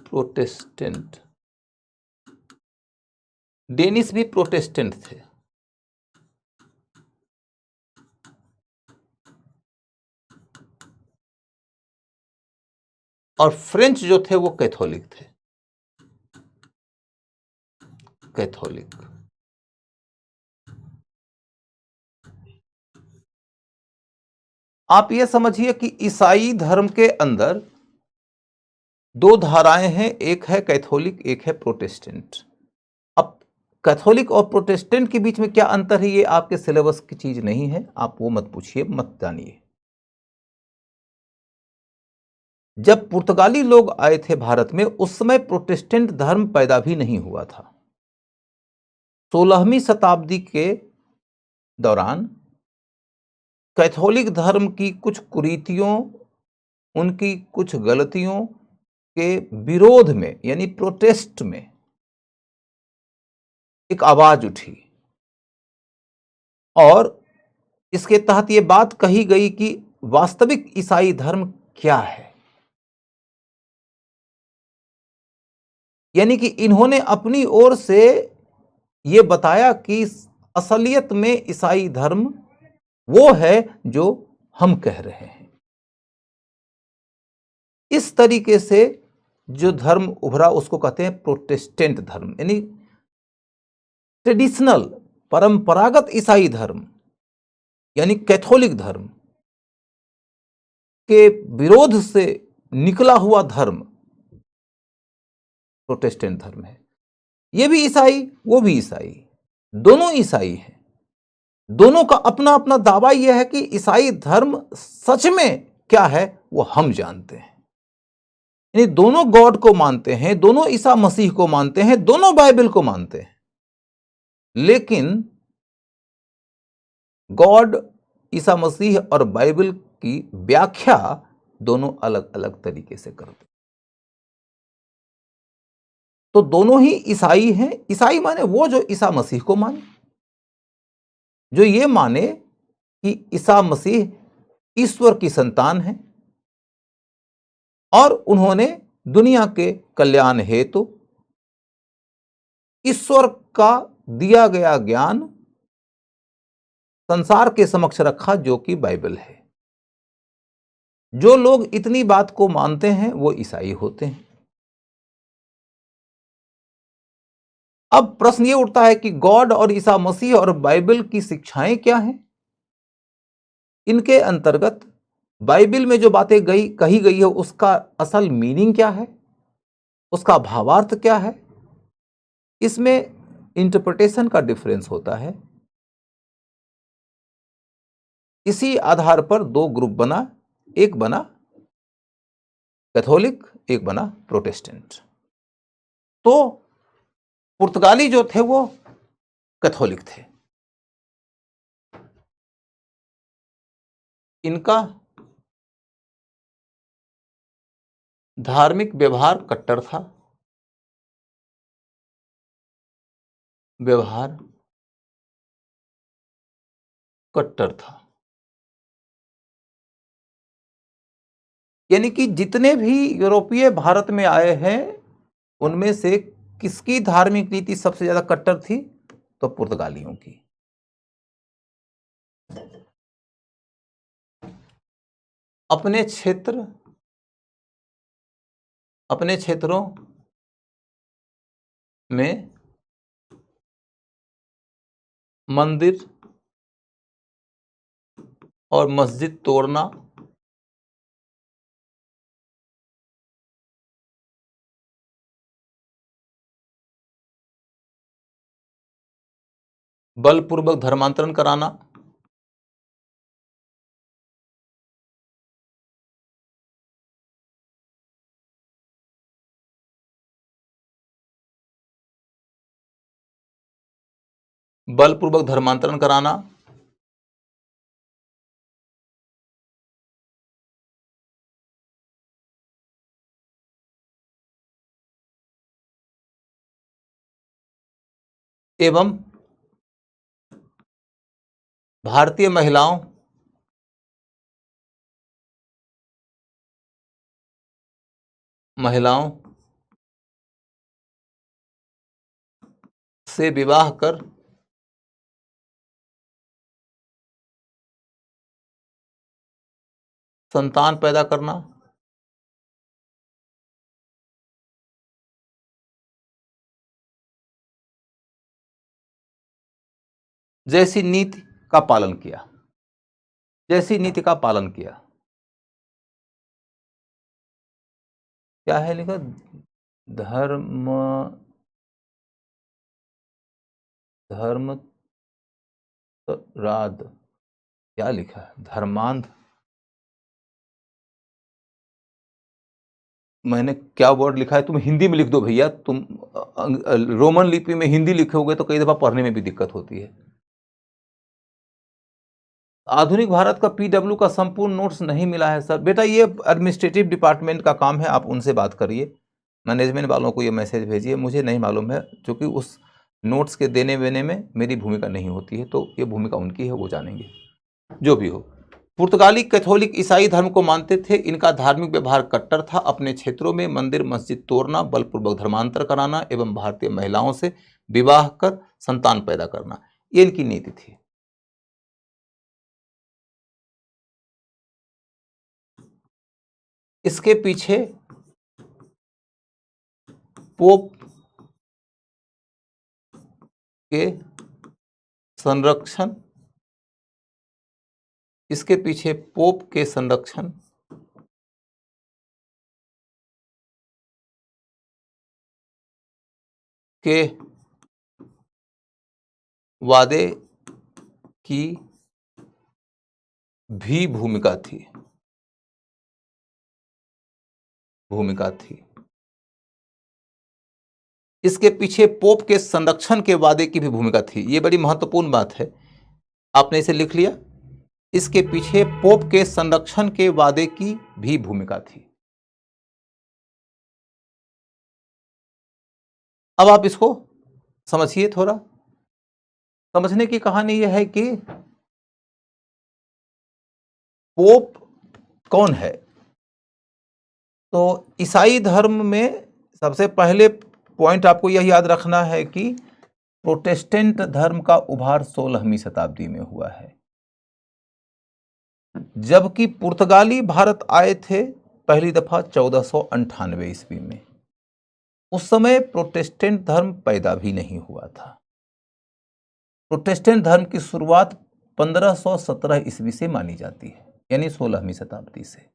प्रोटेस्टेंट, डेनिश भी प्रोटेस्टेंट थे। और फ्रेंच जो थे वो कैथोलिक थे। कैथोलिक। आप ये समझिए कि ईसाई धर्म के अंदर दो धाराएं हैं, एक है कैथोलिक, एक है प्रोटेस्टेंट। अब कैथोलिक और प्रोटेस्टेंट के बीच में क्या अंतर है ये आपके सिलेबस की चीज नहीं है, आप वो मत पूछिए, मत जानिए। जब पुर्तगाली लोग आए थे भारत में उस समय प्रोटेस्टेंट धर्म पैदा भी नहीं हुआ था। 16वीं शताब्दी के दौरान कैथोलिक धर्म की कुछ कुरीतियों, उनकी कुछ गलतियों के विरोध में यानी प्रोटेस्ट में एक आवाज उठी और इसके तहत यह बात कही गई कि वास्तविक ईसाई धर्म क्या है। यानी कि इन्होंने अपनी ओर से यह बताया कि असलियत में ईसाई धर्म वो है जो हम कह रहे हैं। इस तरीके से जो धर्म उभरा उसको कहते हैं प्रोटेस्टेंट धर्म, यानी ट्रेडिशनल परंपरागत ईसाई धर्म यानी कैथोलिक धर्म के विरोध से निकला हुआ धर्म प्रोटेस्टेंट धर्म है। ये भी ईसाई, वो भी ईसाई, दोनों ईसाई हैं। दोनों का अपना अपना दावा यह है कि ईसाई धर्म सच में क्या है वो हम जानते हैं। यानी दोनों गॉड को मानते हैं, दोनों ईसा मसीह को मानते हैं, दोनों बाइबल को मानते हैं, लेकिन गॉड, ईसा मसीह और बाइबल की व्याख्या दोनों अलग अलग तरीके से करते। तो दोनों ही ईसाई हैं। ईसाई माने वो जो ईसा मसीह को माने, जो ये माने कि ईसा मसीह ईश्वर की संतान है और उन्होंने दुनिया के कल्याण हेतु ईश्वर का दिया गया ज्ञान संसार के समक्ष रखा, जो कि बाइबल है। जो लोग इतनी बात को मानते हैं वो ईसाई होते हैं। अब प्रश्न ये उठता है कि गॉड और ईसा मसीह और बाइबल की शिक्षाएं क्या हैं। इनके अंतर्गत बाइबल में जो बातें कही गई है उसका असल मीनिंग क्या है, उसका भावार्थ क्या है। इसमें इंटरप्रिटेशन का डिफरेंस होता है। इसी आधार पर दो ग्रुप बना, एक बना कैथोलिक, एक बना प्रोटेस्टेंट। तो पुर्तगाली जो थे वो कैथोलिक थे। इनका धार्मिक व्यवहार कट्टर था, व्यवहार कट्टर था। यानी कि जितने भी यूरोपीय भारत में आए हैं उनमें से किसकी धार्मिक नीति सबसे ज्यादा कट्टर थी, तो पुर्तगालियों की। अपने क्षेत्रों में मंदिर और मस्जिद तोड़ना, बलपूर्वक धर्मांतरण कराना, बलपूर्वक धर्मांतरण कराना, एवं भारतीय महिलाओं से विवाह कर संतान पैदा करना, जैसी नीति का पालन किया, जैसी नीति का पालन किया। क्या है लिखा, धर्मराद, क्या लिखा है, धर्मांध। मैंने क्या वर्ड लिखा है, तुम हिंदी में लिख दो भैया। तुम रोमन लिपि में हिंदी लिखोगे तो कई दफा पढ़ने में भी दिक्कत होती है। आधुनिक भारत का पीडब्ल्यू का संपूर्ण नोट्स नहीं मिला है सर। बेटा ये एडमिनिस्ट्रेटिव डिपार्टमेंट का काम है, आप उनसे बात करिए, मैनेजमेंट वालों को ये मैसेज भेजिए, मुझे नहीं मालूम है, क्योंकि उस नोट्स के देने वेने में मेरी भूमिका नहीं होती है, तो ये भूमिका उनकी है, वो जानेंगे। जो भी हो, पुर्तगाली कैथोलिक ईसाई धर्म को मानते थे। इनका धार्मिक व्यवहार कट्टर था। अपने क्षेत्रों में मंदिर मस्जिद तोड़ना, बलपूर्वक धर्मांतर कराना एवं भारतीय महिलाओं से विवाह कर संतान पैदा करना, ये इनकी नीति थी। इसके पीछे पोप के संरक्षण, इसके पीछे पोप के संरक्षण के वादे की भी भूमिका थी। इसके पीछे पोप के संरक्षण के वादे की भी भूमिका थी। ये बड़ी महत्वपूर्ण बात है, आपने इसे लिख लिया। इसके पीछे पोप के संरक्षण के वादे की भी भूमिका थी। अब आप इसको समझिए थोड़ा। समझने की कहानी यह है कि पोप कौन है। तो ईसाई धर्म में सबसे पहले पॉइंट आपको यह याद रखना है कि प्रोटेस्टेंट धर्म का उभार 16वीं शताब्दी में हुआ है, जबकि पुर्तगाली भारत आए थे पहली दफा 1498 ईस्वी में। उस समय प्रोटेस्टेंट धर्म पैदा भी नहीं हुआ था। प्रोटेस्टेंट धर्म की शुरुआत 1517 ईस्वी से मानी जाती है, यानी 16वीं शताब्दी से।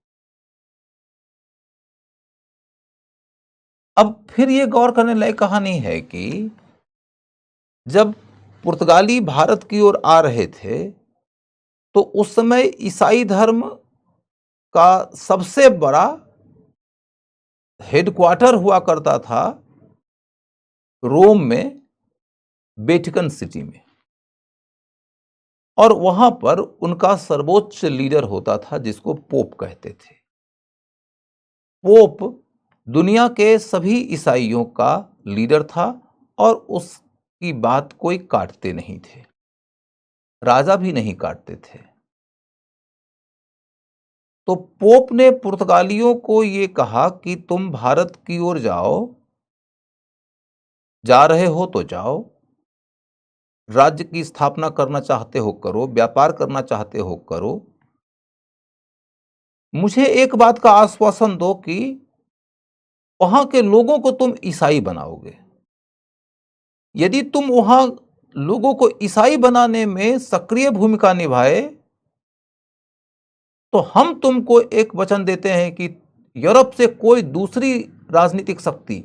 अब फिर ये गौर करने लायक कहानी है कि जब पुर्तगाली भारत की ओर आ रहे थे तो उस समय ईसाई धर्म का सबसे बड़ा हेडक्वार्टर हुआ करता था रोम में, वेटिकन सिटी में, और वहां पर उनका सर्वोच्च लीडर होता था जिसको पोप कहते थे। पोप दुनिया के सभी ईसाइयों का लीडर था और उसकी बात कोई काटते नहीं थे, राजा भी नहीं काटते थे। तो पोप ने पुर्तगालियों को यह कहा कि तुम भारत की ओर जाओ, जा रहे हो तो जाओ, राज्य की स्थापना करना चाहते हो करो, व्यापार करना चाहते हो करो, मुझे एक बात का आश्वासन दो कि वहां के लोगों को तुम ईसाई बनाओगे। यदि तुम वहां लोगों को ईसाई बनाने में सक्रिय भूमिका निभाए तो हम तुमको एक वचन देते हैं कि यूरोप से कोई दूसरी राजनीतिक शक्ति,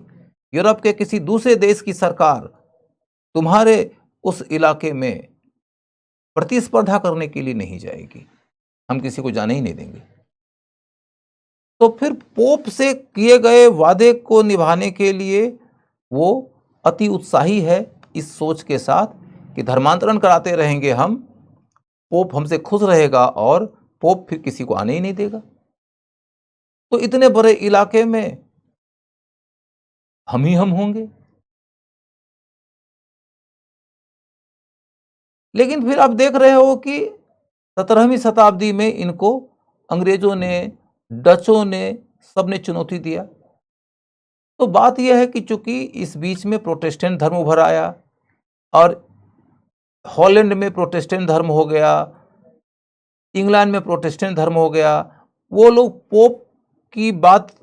यूरोप के किसी दूसरे देश की सरकार तुम्हारे उस इलाके में प्रतिस्पर्धा करने के लिए नहीं जाएगी, हम किसी को जाने ही नहीं देंगे। तो फिर पोप से किए गए वादे को निभाने के लिए वो अति उत्साही है, इस सोच के साथ कि धर्मांतरण कराते रहेंगे हम, पोप हमसे खुश रहेगा और पोप फिर किसी को आने ही नहीं देगा। तो इतने बड़े इलाके में हम ही हम होंगे। लेकिन फिर आप देख रहे हो कि 17वीं शताब्दी में इनको अंग्रेजों ने, डचों ने, सबने चुनौती दिया। तो बात यह है कि चूंकि इस बीच में प्रोटेस्टेंट धर्म उभर आया और हॉलैंड में प्रोटेस्टेंट धर्म हो गया, इंग्लैंड में प्रोटेस्टेंट धर्म हो गया, वो लोग पोप की बात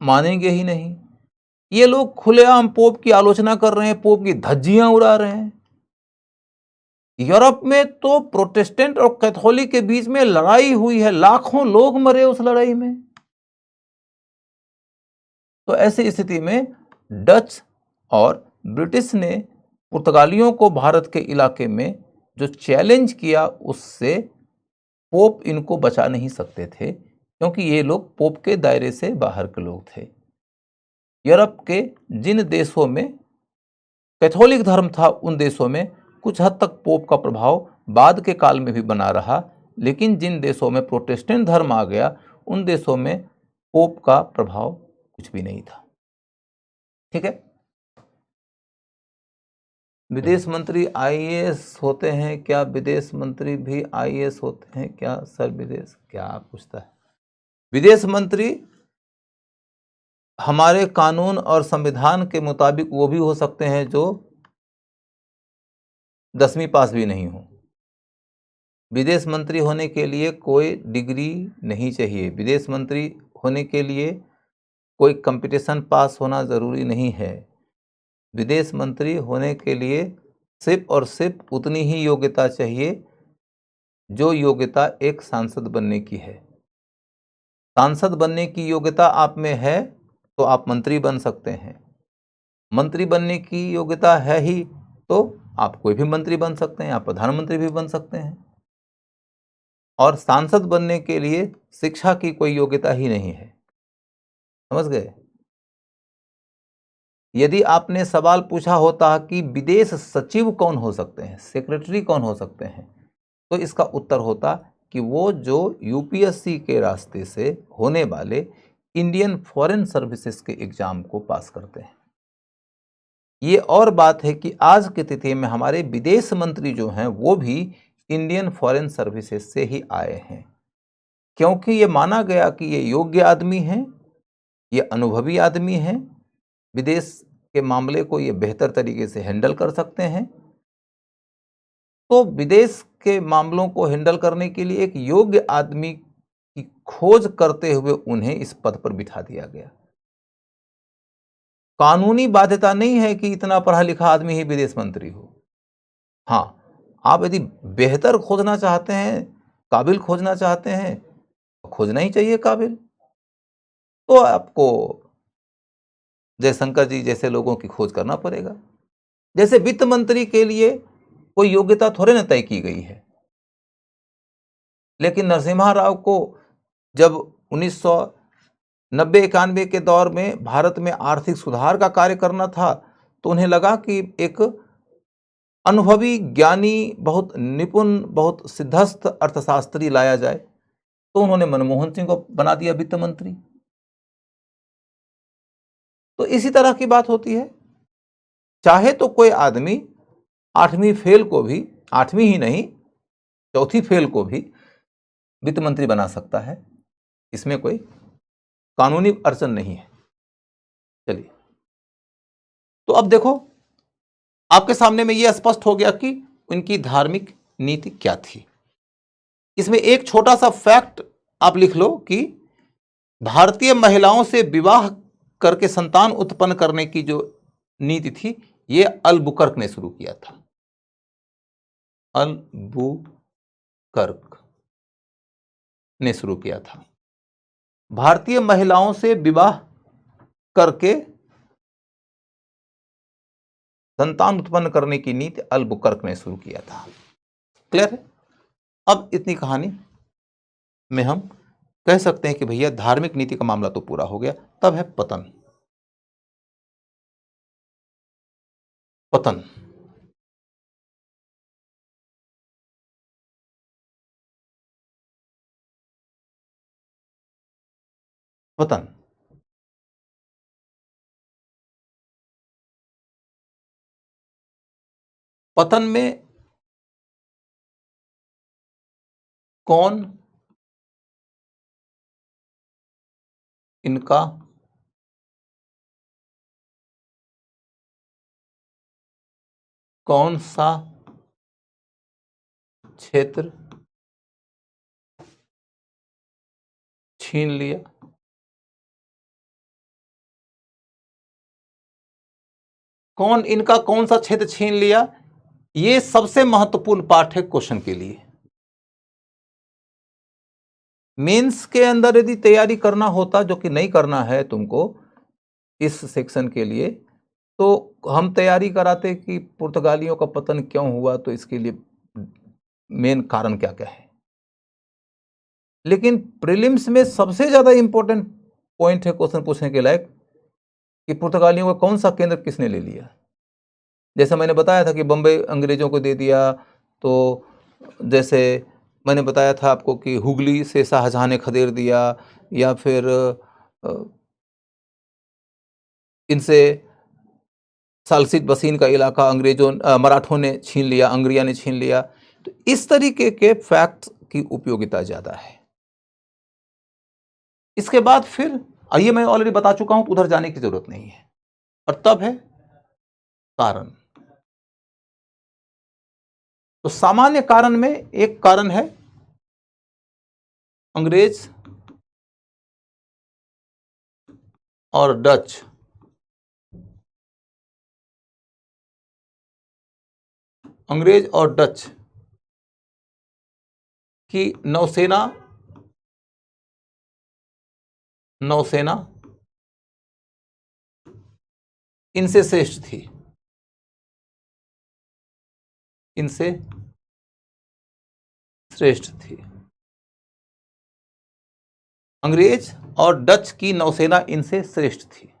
मानेंगे ही नहीं। ये लोग खुलेआम पोप की आलोचना कर रहे हैं, पोप की धज्जियां उड़ा रहे हैं। यूरोप में तो प्रोटेस्टेंट और कैथोलिक के बीच में लड़ाई हुई है, लाखों लोग मरे उस लड़ाई में। तो ऐसी स्थिति में डच और ब्रिटिश ने पुर्तगालियों को भारत के इलाके में जो चैलेंज किया, उससे पोप इनको बचा नहीं सकते थे, क्योंकि ये लोग पोप के दायरे से बाहर के लोग थे। यूरोप के जिन देशों में कैथोलिक धर्म था, उन देशों में कुछ हद तक पोप का प्रभाव बाद के काल में भी बना रहा, लेकिन जिन देशों में प्रोटेस्टेंट धर्म आ गया उन देशों में पोप का प्रभाव कुछ भी नहीं था। ठीक है। विदेश मंत्री आईएएस होते हैं क्या? विदेश मंत्री भी आईएएस होते हैं क्या सर? विदेश क्या पूछता है? विदेश मंत्री हमारे कानून और संविधान के मुताबिक वो भी हो सकते हैं जो 10वीं पास भी नहीं हो। विदेश मंत्री होने के लिए कोई डिग्री नहीं चाहिए। विदेश मंत्री होने के लिए कोई कंपटीशन पास होना ज़रूरी नहीं है। विदेश मंत्री होने के लिए सिर्फ और सिर्फ उतनी ही योग्यता चाहिए जो योग्यता एक सांसद बनने की है। सांसद बनने की योग्यता आप में है तो आप मंत्री बन सकते हैं। मंत्री बनने की योग्यता है ही तो आप कोई भी मंत्री बन सकते हैं, आप प्रधानमंत्री भी बन सकते हैं। और सांसद बनने के लिए शिक्षा की कोई योग्यता ही नहीं है। समझ गए? यदि आपने सवाल पूछा होता कि विदेश सचिव कौन हो सकते हैं, सेक्रेटरी कौन हो सकते हैं, तो इसका उत्तर होता कि वो जो यूपीएससी के रास्ते से होने वाले इंडियन फॉरेन सर्विसेज के एग्जाम को पास करते हैं। ये और बात है कि आज की तिथि में हमारे विदेश मंत्री जो हैं वो भी इंडियन फॉरेन सर्विसेज से ही आए हैं, क्योंकि ये माना गया कि ये योग्य आदमी हैं, ये अनुभवी आदमी हैं, विदेश के मामले को ये बेहतर तरीके से हैंडल कर सकते हैं। तो विदेश के मामलों को हैंडल करने के लिए एक योग्य आदमी की खोज करते हुए उन्हें इस पद पर बिठा दिया गया। कानूनी बाध्यता नहीं है कि इतना पढ़ा लिखा आदमी ही विदेश मंत्री हो। हाँ, आप यदि बेहतर खोजना चाहते हैं, काबिल खोजना चाहते हैं, खोजना ही चाहिए काबिल। तो आपको जयशंकर जी जैसे लोगों की खोज करना पड़ेगा। जैसे वित्त मंत्री के लिए कोई योग्यता थोड़े न तय की गई है, लेकिन नरसिम्हा राव को जब 1990-91 के दौर में भारत में आर्थिक सुधार का कार्य करना था तो उन्हें लगा कि एक अनुभवी, ज्ञानी, बहुत निपुण, बहुत सिद्धस्थ अर्थशास्त्री लाया जाए, तो उन्होंने मनमोहन सिंह को बना दिया वित्त मंत्री। तो इसी तरह की बात होती है। चाहे तो कोई आदमी 8वीं फेल को भी, 8वीं ही नहीं 4थी फेल को भी वित्त मंत्री बना सकता है, इसमें कोई कानूनी अड़चन नहीं है। चलिए, तो अब देखो आपके सामने में यह स्पष्ट हो गया कि उनकी धार्मिक नीति क्या थी। इसमें एक छोटा सा फैक्ट आप लिख लो कि भारतीय महिलाओं से विवाह करके संतान उत्पन्न करने की जो नीति थी यह अलबुकर्क ने शुरू किया था। अलबुकर्क ने शुरू किया था। भारतीय महिलाओं से विवाह करके संतान उत्पन्न करने की नीति अलबुकर्क ने शुरू किया था। क्लियर है? अब इतनी कहानी में हम कह सकते हैं कि भैया धार्मिक नीति का मामला तो पूरा हो गया। तब है पतन। पतन पतन पतन में कौन इनका कौन सा क्षेत्र छीन लिया? कौन इनका कौन सा क्षेत्र छीन लिया? यह सबसे महत्वपूर्ण पाठ है क्वेश्चन के लिए। मेंस के अंदर यदि तैयारी करना होता, जो कि नहीं करना है तुमको इस सेक्शन के लिए, तो हम तैयारी कराते कि पुर्तगालियों का पतन क्यों हुआ, तो इसके लिए मेन कारण क्या क्या है। लेकिन प्रीलिम्स में सबसे ज्यादा इंपॉर्टेंट पॉइंट है क्वेश्चन पूछने के लायक कि पुर्तगालियों का कौन सा केंद्र किसने ले लिया। जैसे मैंने बताया था कि बंबई अंग्रेजों को दे दिया, तो जैसे मैंने बताया था आपको कि हुगली से शाहजहां ने खदेड़ दिया, या फिर इनसे सालसित बसीन का इलाका मराठों ने छीन लिया, अंग्रिया ने छीन लिया। तो इस तरीके के फैक्ट्स की उपयोगिता ज्यादा है। इसके बाद फिर ये मैं ऑलरेडी बता चुका हूं, तो उधर जाने की जरूरत नहीं है। और तब है कारण। तो सामान्य कारण में एक कारण है अंग्रेज और डच की नौसेना इनसे श्रेष्ठ थी, इनसे श्रेष्ठ थी। अंग्रेज और डच की नौसेना इनसे श्रेष्ठ थी।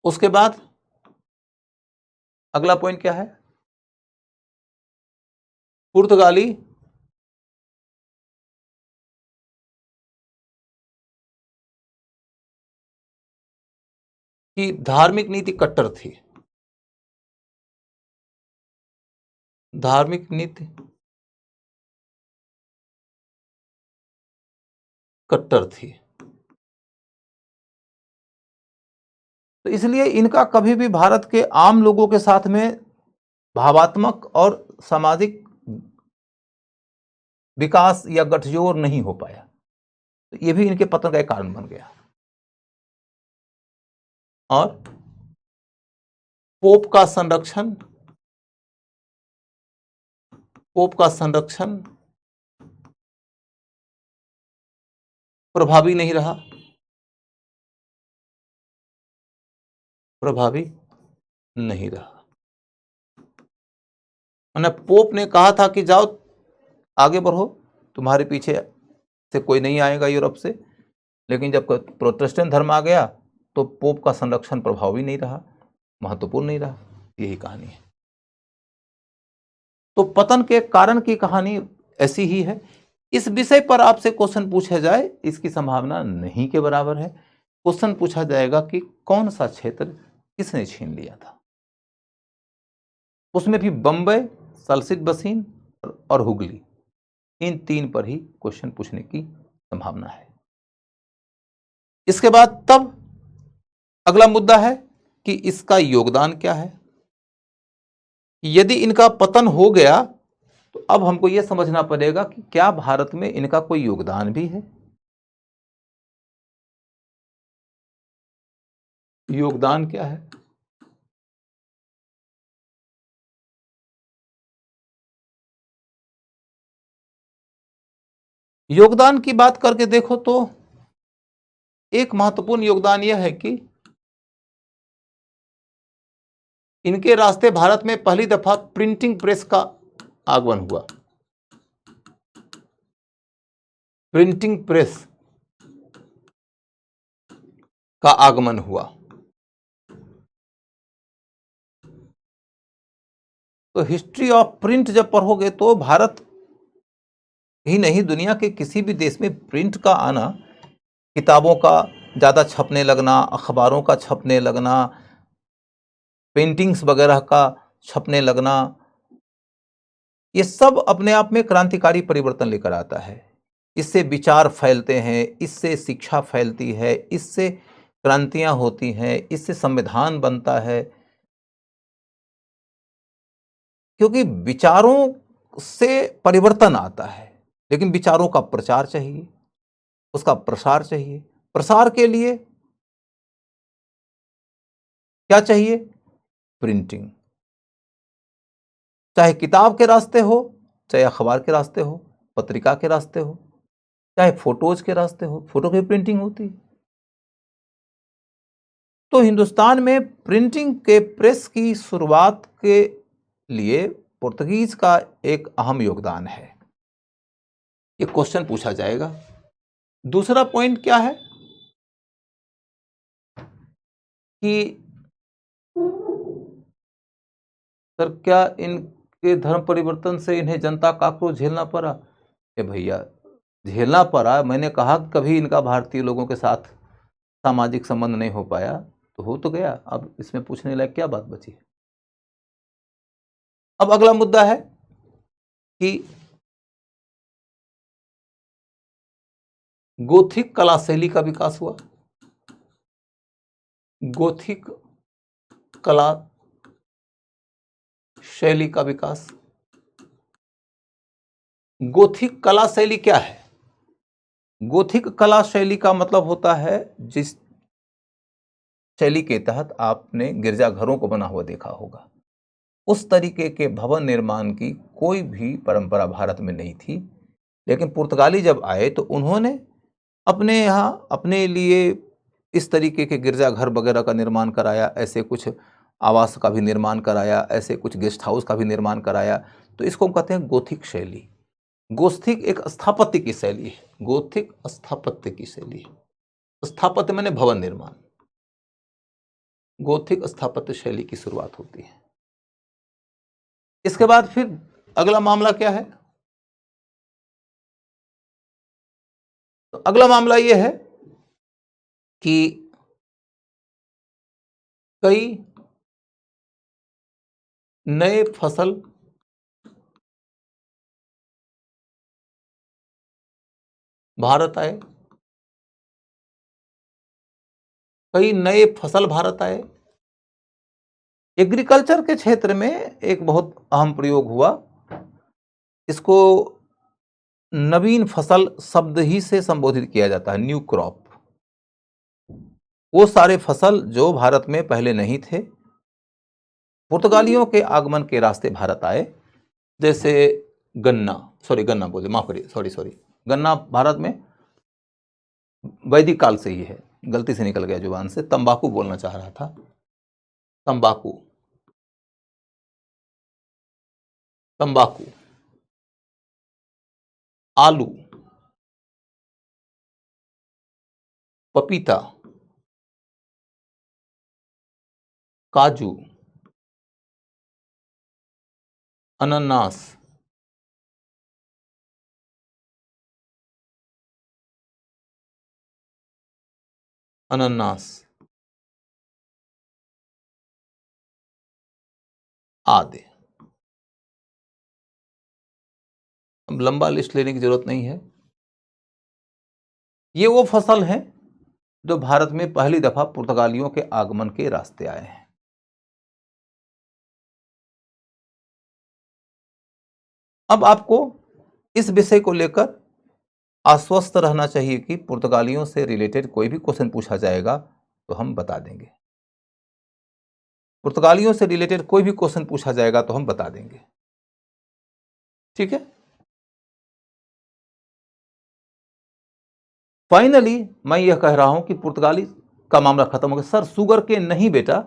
उसके बाद अगला पॉइंट क्या है? पुर्तगाली की धार्मिक नीति कट्टर थी। धार्मिक नीति कट्टर थी। तो इसलिए इनका कभी भी भारत के आम लोगों के साथ में भावात्मक और सामाजिक विकास या गठजोड़ नहीं हो पाया। तो यह भी इनके पतन का एक कारण बन गया। और पोप का संरक्षण प्रभावी नहीं रहा। मैंने पोप ने कहा था कि जाओ आगे बढ़ो, तुम्हारे पीछे से कोई नहीं आएगा यूरोप से। लेकिन जब प्रोटेस्टेंट धर्म आ गया तो पोप का संरक्षण प्रभावी नहीं रहा, महत्वपूर्ण नहीं रहा। यही कहानी है। तो पतन के कारण की कहानी ऐसी ही है। इस विषय पर आपसे क्वेश्चन पूछा जाए, इसकी संभावना नहीं के बराबर है। क्वेश्चन पूछा जाएगा कि कौन सा क्षेत्र किसने छीन लिया था। उसमें भी बंबई, सालसित बसीन और हुगली, इन तीन पर ही क्वेश्चन पूछने की संभावना है। इसके बाद तब अगला मुद्दा है कि इसका योगदान क्या है। यदि इनका पतन हो गया तो अब हमको यह समझना पड़ेगा कि क्या भारत में इनका कोई योगदान भी है। योगदान क्या है? योगदान की बात करके देखो तो एक महत्वपूर्ण योगदान यह है कि इनके रास्ते भारत में पहली दफा प्रिंटिंग प्रेस का आगमन हुआ। प्रिंटिंग प्रेस का आगमन हुआ। तो हिस्ट्री ऑफ प्रिंट जब पढ़ोगे तो भारत ही नहीं, दुनिया के किसी भी देश में प्रिंट का आना, किताबों का ज़्यादा छपने लगना, अखबारों का छपने लगना, पेंटिंग्स वगैरह का छपने लगना, ये सब अपने आप में क्रांतिकारी परिवर्तन लेकर आता है। इससे विचार फैलते हैं, इससे शिक्षा फैलती है, इससे क्रांतियां होती हैं, इससे संविधान बनता है। क्योंकि विचारों से परिवर्तन आता है, लेकिन विचारों का प्रचार चाहिए, उसका प्रसार चाहिए। प्रसार के लिए क्या चाहिए? प्रिंटिंग। चाहे किताब के रास्ते हो, चाहे अखबार के रास्ते हो, पत्रिका के रास्ते हो, चाहे फोटोज के रास्ते हो, फोटो की प्रिंटिंग होती है। तो हिंदुस्तान में प्रिंटिंग के प्रेस की शुरुआत के लिए पुर्तगीज का एक अहम योगदान है। ये क्वेश्चन पूछा जाएगा। दूसरा पॉइंट क्या है कि सर क्या इन के धर्म परिवर्तन से इन्हें जनता का आक्रोश झेलना पड़ा। भैया झेलना पड़ा, मैंने कहा कभी इनका भारतीय लोगों के साथ सामाजिक संबंध नहीं हो पाया, तो हो तो गया, अब इसमें पूछने लायक क्या बात बची है। अब अगला मुद्दा है कि गोथिक कला शैली का विकास हुआ। गोथिक कला शैली का विकास। गोथिक कला शैली क्या है? गोथिक कला शैली का मतलब होता है जिस शैली के तहत आपने गिरजाघरों को बना हुआ देखा होगा, उस तरीके के भवन निर्माण की कोई भी परंपरा भारत में नहीं थी। लेकिन पुर्तगाली जब आए तो उन्होंने अपने यहाँ अपने लिए इस तरीके के गिरजाघर वगैरह का निर्माण कराया, ऐसे कुछ आवास का भी निर्माण कराया, ऐसे कुछ गेस्ट हाउस का भी निर्माण कराया। तो इसको हम कहते हैं गोथिक शैली। गोथिक एक स्थापत्य की शैली है। गोथिक स्थापत्य की शैली है। स्थापत्य माने भवन निर्माण। गोथिक स्थापत्य शैली की शुरुआत होती है। इसके बाद फिर अगला मामला क्या है? तो अगला मामला यह है कि कई नए फसल भारत आए। कई नए फसल भारत आए। एग्रीकल्चर के क्षेत्र में एक बहुत अहम प्रयोग हुआ। इसको नवीन फसल शब्द ही से संबोधित किया जाता है, न्यू क्रॉप। वो सारे फसल जो भारत में पहले नहीं थे, पुर्तगालियों के आगमन के रास्ते भारत आए। जैसे गन्ना बोले, माफ करिए, सॉरी, गन्ना भारत में वैदिक काल से ही है, गलती से निकल गया जुबान से, तंबाकू बोलना चाह रहा था, तंबाकू, आलू, पपीता, काजू, अनानास, आदि। अब लंबा लिस्ट लेने की जरूरत नहीं है। ये वो फसल हैं जो भारत में पहली दफा पुर्तगालियों के आगमन के रास्ते आए हैं। अब आपको इस विषय को लेकर आश्वस्त रहना चाहिए कि पुर्तगालियों से रिलेटेड कोई भी क्वेश्चन पूछा जाएगा तो हम बता देंगे। पुर्तगालियों से रिलेटेड कोई भी क्वेश्चन पूछा जाएगा तो हम बता देंगे। ठीक है। फाइनली मैं यह कह रहा हूं कि पुर्तगाली का मामला खत्म हो गया। सर शुगर केन नहीं बेटा,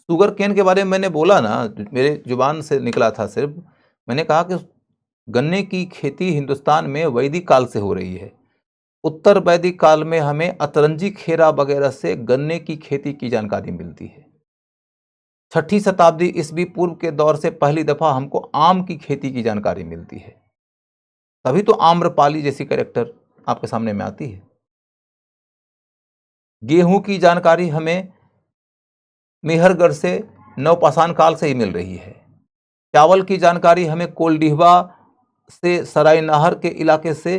शुगर केन के बारे में मैंने बोला ना, मेरे जुबान से निकला था सिर्फ। मैंने कहा कि गन्ने की खेती हिंदुस्तान में वैदिक काल से हो रही है। उत्तर वैदिक काल में हमें अतरंजी खेरा वगैरह से गन्ने की खेती की जानकारी मिलती है। 6ठी शताब्दी ईस्वी पूर्व के दौर से पहली दफा हमको आम की खेती की जानकारी मिलती है। तभी तो आम्रपाली जैसी कैरेक्टर आपके सामने में आती है। गेहूं की जानकारी हमें मेहरगढ़ से नवपाषाण काल से ही मिल रही है। चावल की जानकारी हमें कोलडीहवा से सराय नहर के इलाके से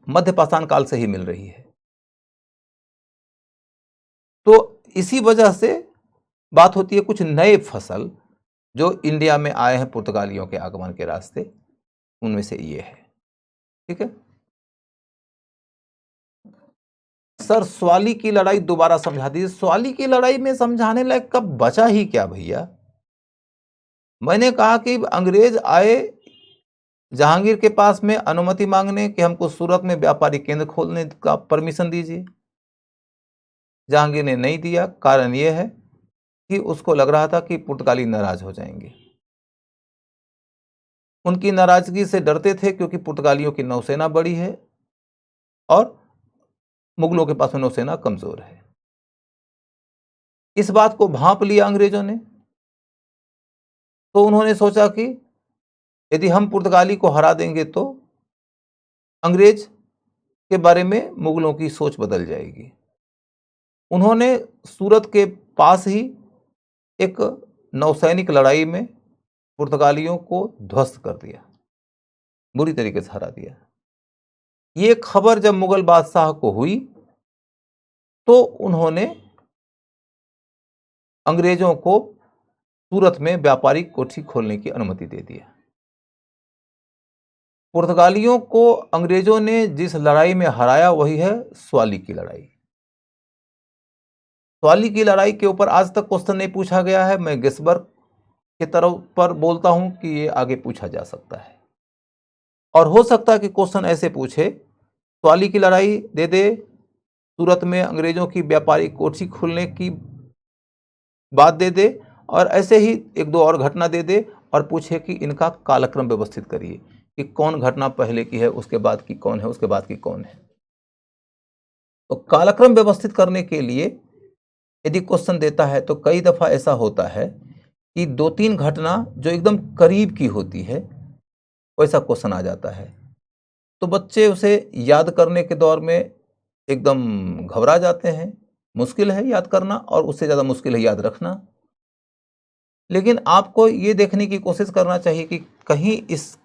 मध्यपाषाण काल से ही मिल रही है। तो इसी वजह से बात होती है कुछ नए फसल जो इंडिया में आए हैं पुर्तगालियों के आगमन के रास्ते, उनमें से ये है। ठीक है सर, स्वाली की लड़ाई दोबारा समझा दीजिए। स्वाली की लड़ाई में समझाने लायक कब बचा ही क्या भैया। मैंने कहा कि अंग्रेज आए जहांगीर के पास में अनुमति मांगने कि हमको सूरत में व्यापारिक केंद्र खोलने का परमिशन दीजिए। जहांगीर ने नहीं दिया। कारण यह है कि उसको लग रहा था कि पुर्तगाली नाराज हो जाएंगे। उनकी नाराजगी से डरते थे क्योंकि पुर्तगालियों की नौसेना बड़ी है और मुगलों के पास में नौसेना कमजोर है। इस बात को भांप लिया अंग्रेजों ने। तो उन्होंने सोचा कि यदि हम पुर्तगाली को हरा देंगे तो अंग्रेज के बारे में मुगलों की सोच बदल जाएगी। उन्होंने सूरत के पास ही एक नौसैनिक लड़ाई में पुर्तगालियों को ध्वस्त कर दिया, बुरी तरीके से हरा दिया। ये खबर जब मुगल बादशाह को हुई तो उन्होंने अंग्रेजों को सूरत में व्यापारिक कोठी खोलने की अनुमति दे दिया। पुर्तगालियों को अंग्रेजों ने जिस लड़ाई में हराया वही है स्वाली की लड़ाई। स्वाली की लड़ाई के ऊपर आज तक क्वेश्चन नहीं पूछा गया है। मैं गेसबर्ग के तरफ पर बोलता हूं कि ये आगे पूछा जा सकता है, और हो सकता है कि क्वेश्चन ऐसे पूछे, स्वाली की लड़ाई दे दे, सूरत में अंग्रेजों की व्यापारिक कोठी खुलने की बात दे दे, और ऐसे ही एक दो और घटना दे दे, और पूछे कि इनका कालक्रम व्यवस्थित करिए कि कौन घटना पहले की है, उसके बाद की कौन है, उसके बाद की कौन है। तो कालक्रम व्यवस्थित करने के लिए यदि क्वेश्चन देता है तो कई दफा ऐसा होता है कि दो तीन घटना जो एकदम करीब की होती है वैसा क्वेश्चन आ जाता है, तो बच्चे उसे याद करने के दौर में एकदम घबरा जाते हैं। मुश्किल है याद करना, और उससे ज़्यादा मुश्किल है याद रखना। लेकिन आपको ये देखने की कोशिश करना चाहिए कि कहीं इस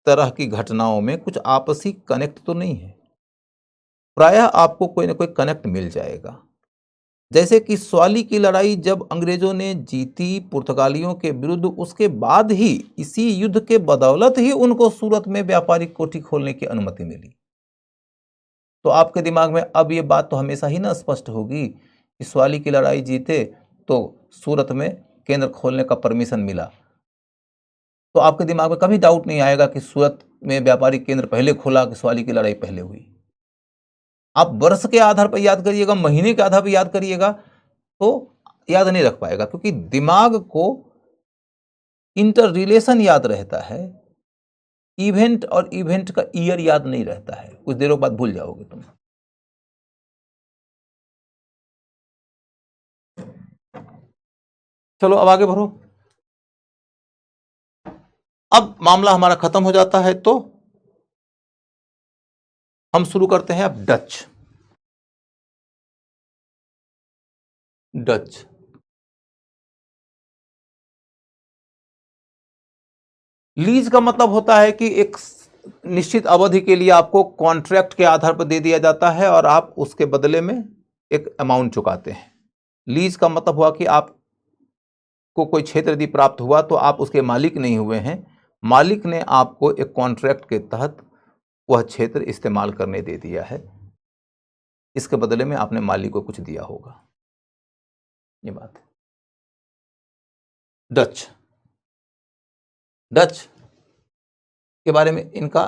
तरह की घटनाओं में कुछ आपसी कनेक्ट तो नहीं है। प्रायः आपको कोई ना कोई कनेक्ट मिल जाएगा। जैसे कि स्वाली की लड़ाई जब अंग्रेजों ने जीती पुर्तगालियों के विरुद्ध, उसके बाद ही इसी युद्ध के बदौलत ही उनको सूरत में व्यापारिक कोठी खोलने की अनुमति मिली। तो आपके दिमाग में अब ये बात तो हमेशा ही ना स्पष्ट होगी कि स्वाली की लड़ाई जीते तो सूरत में केंद्र खोलने का परमिशन मिला। तो आपके दिमाग में कभी डाउट नहीं आएगा कि सूरत में व्यापारिक केंद्र पहले खोला कि स्वाली की लड़ाई पहले हुई। आप वर्ष के आधार पर याद करिएगा, महीने के आधार पर याद करिएगा तो याद नहीं रख पाएगा, क्योंकि दिमाग को इंटर रिलेशन याद रहता है, इवेंट और इवेंट का ईयर याद नहीं रहता है। कुछ देरों बाद भूल जाओगे तुम। चलो अब आगे बढ़ो। अब मामला हमारा खत्म हो जाता है तो हम शुरू करते हैं अब डच। डच लीज का मतलब होता है कि एक निश्चित अवधि के लिए आपको कॉन्ट्रैक्ट के आधार पर दे दिया जाता है और आप उसके बदले में एक अमाउंट चुकाते हैं। लीज का मतलब हुआ कि आपको कोई क्षेत्र यदि प्राप्त हुआ तो आप उसके मालिक नहीं हुए हैं, मालिक ने आपको एक कॉन्ट्रैक्ट के तहत वह क्षेत्र इस्तेमाल करने दे दिया है, इसके बदले में आपने मालिक को कुछ दिया होगा। ये बात है। डच डच के बारे में इनका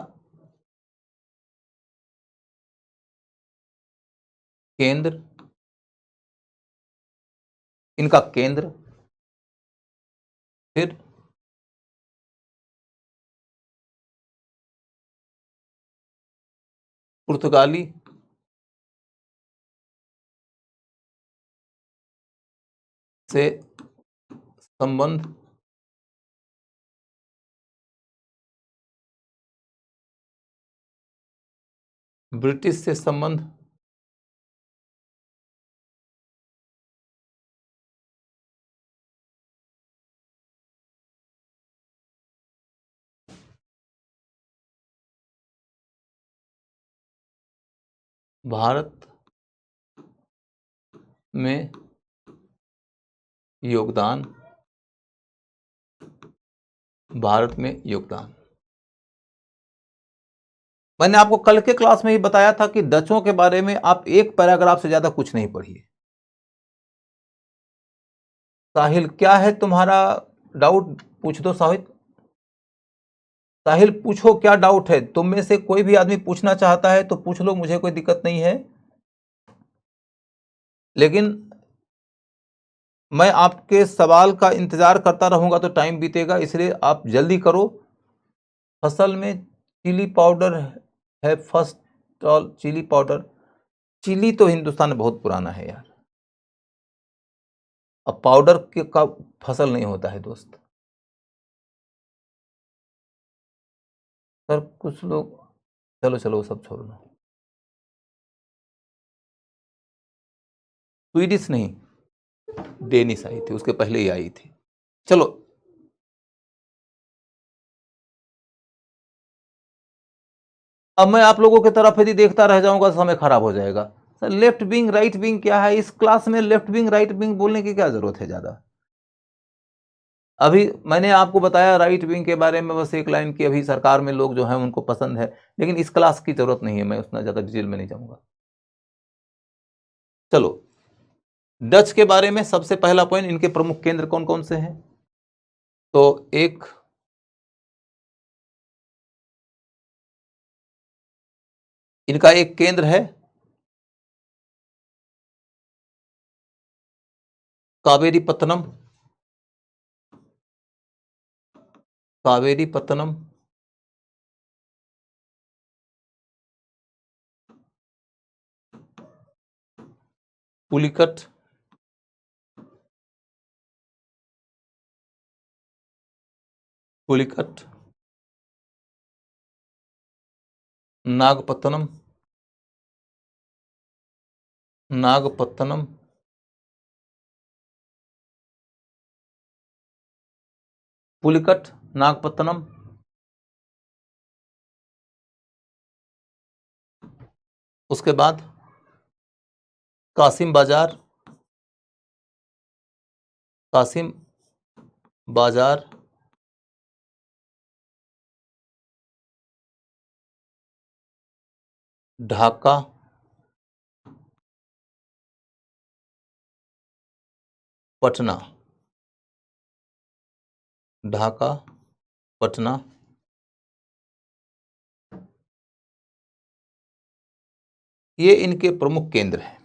केंद्र, फिर पुर्तगाली से संबंध, ब्रिटिश से संबंध, भारत में योगदान, भारत में योगदान। मैंने आपको कल के क्लास में ही बताया था कि डचों के बारे में आप एक पैराग्राफ से ज्यादा कुछ नहीं पढ़िए। साहिल क्या है तुम्हारा डाउट, पूछ दो। साहिल पूछो क्या डाउट है। तुम में से कोई भी आदमी पूछना चाहता है तो पूछ लो, मुझे कोई दिक्कत नहीं है, लेकिन मैं आपके सवाल का इंतजार करता रहूंगा तो टाइम बीतेगा, इसलिए आप जल्दी करो। फसल में चिली पाउडर है first all, chilli powder, chilli तो हिंदुस्तान में बहुत पुराना है यार। अब पाउडर का फसल नहीं होता है दोस्त। सर कुछ लोग, चलो चलो वो सब छोड़ लो। स्वीडिश नहीं, डेनिश आई थी, उसके पहले ही आई थी। चलो, अब मैं आप लोगों की तरफ यदि देखता रह जाऊंगा तो समय खराब हो जाएगा। Sir left wing right wing क्या है? इस क्लास में लेफ्ट विंग राइट विंग बोलने की क्या जरूरत है ज्यादा? अभी मैंने आपको बताया राइट विंग के बारे में बस एक लाइन की, अभी सरकार में लोग जो हैं उनको पसंद है, लेकिन इस क्लास की जरूरत नहीं है, मैं उतना ज्यादा डिटेल में नहीं जाऊंगा। चलो, डच के बारे में सबसे पहला पॉइंट, इनके प्रमुख केंद्र कौन कौन से हैं? तो एक इनका एक केंद्र है कावेरीपत्तनम, कावेरीपत्तनम। पुलिकट, पुलिकट। नागपत्तनम, नागपत्तनम। पुलिकट, नागपत्तनम। उसके बाद कासिम बाजार, कासिम बाजार। ढाका, पटना। ढाका, पटना। ये इनके प्रमुख केंद्र हैं।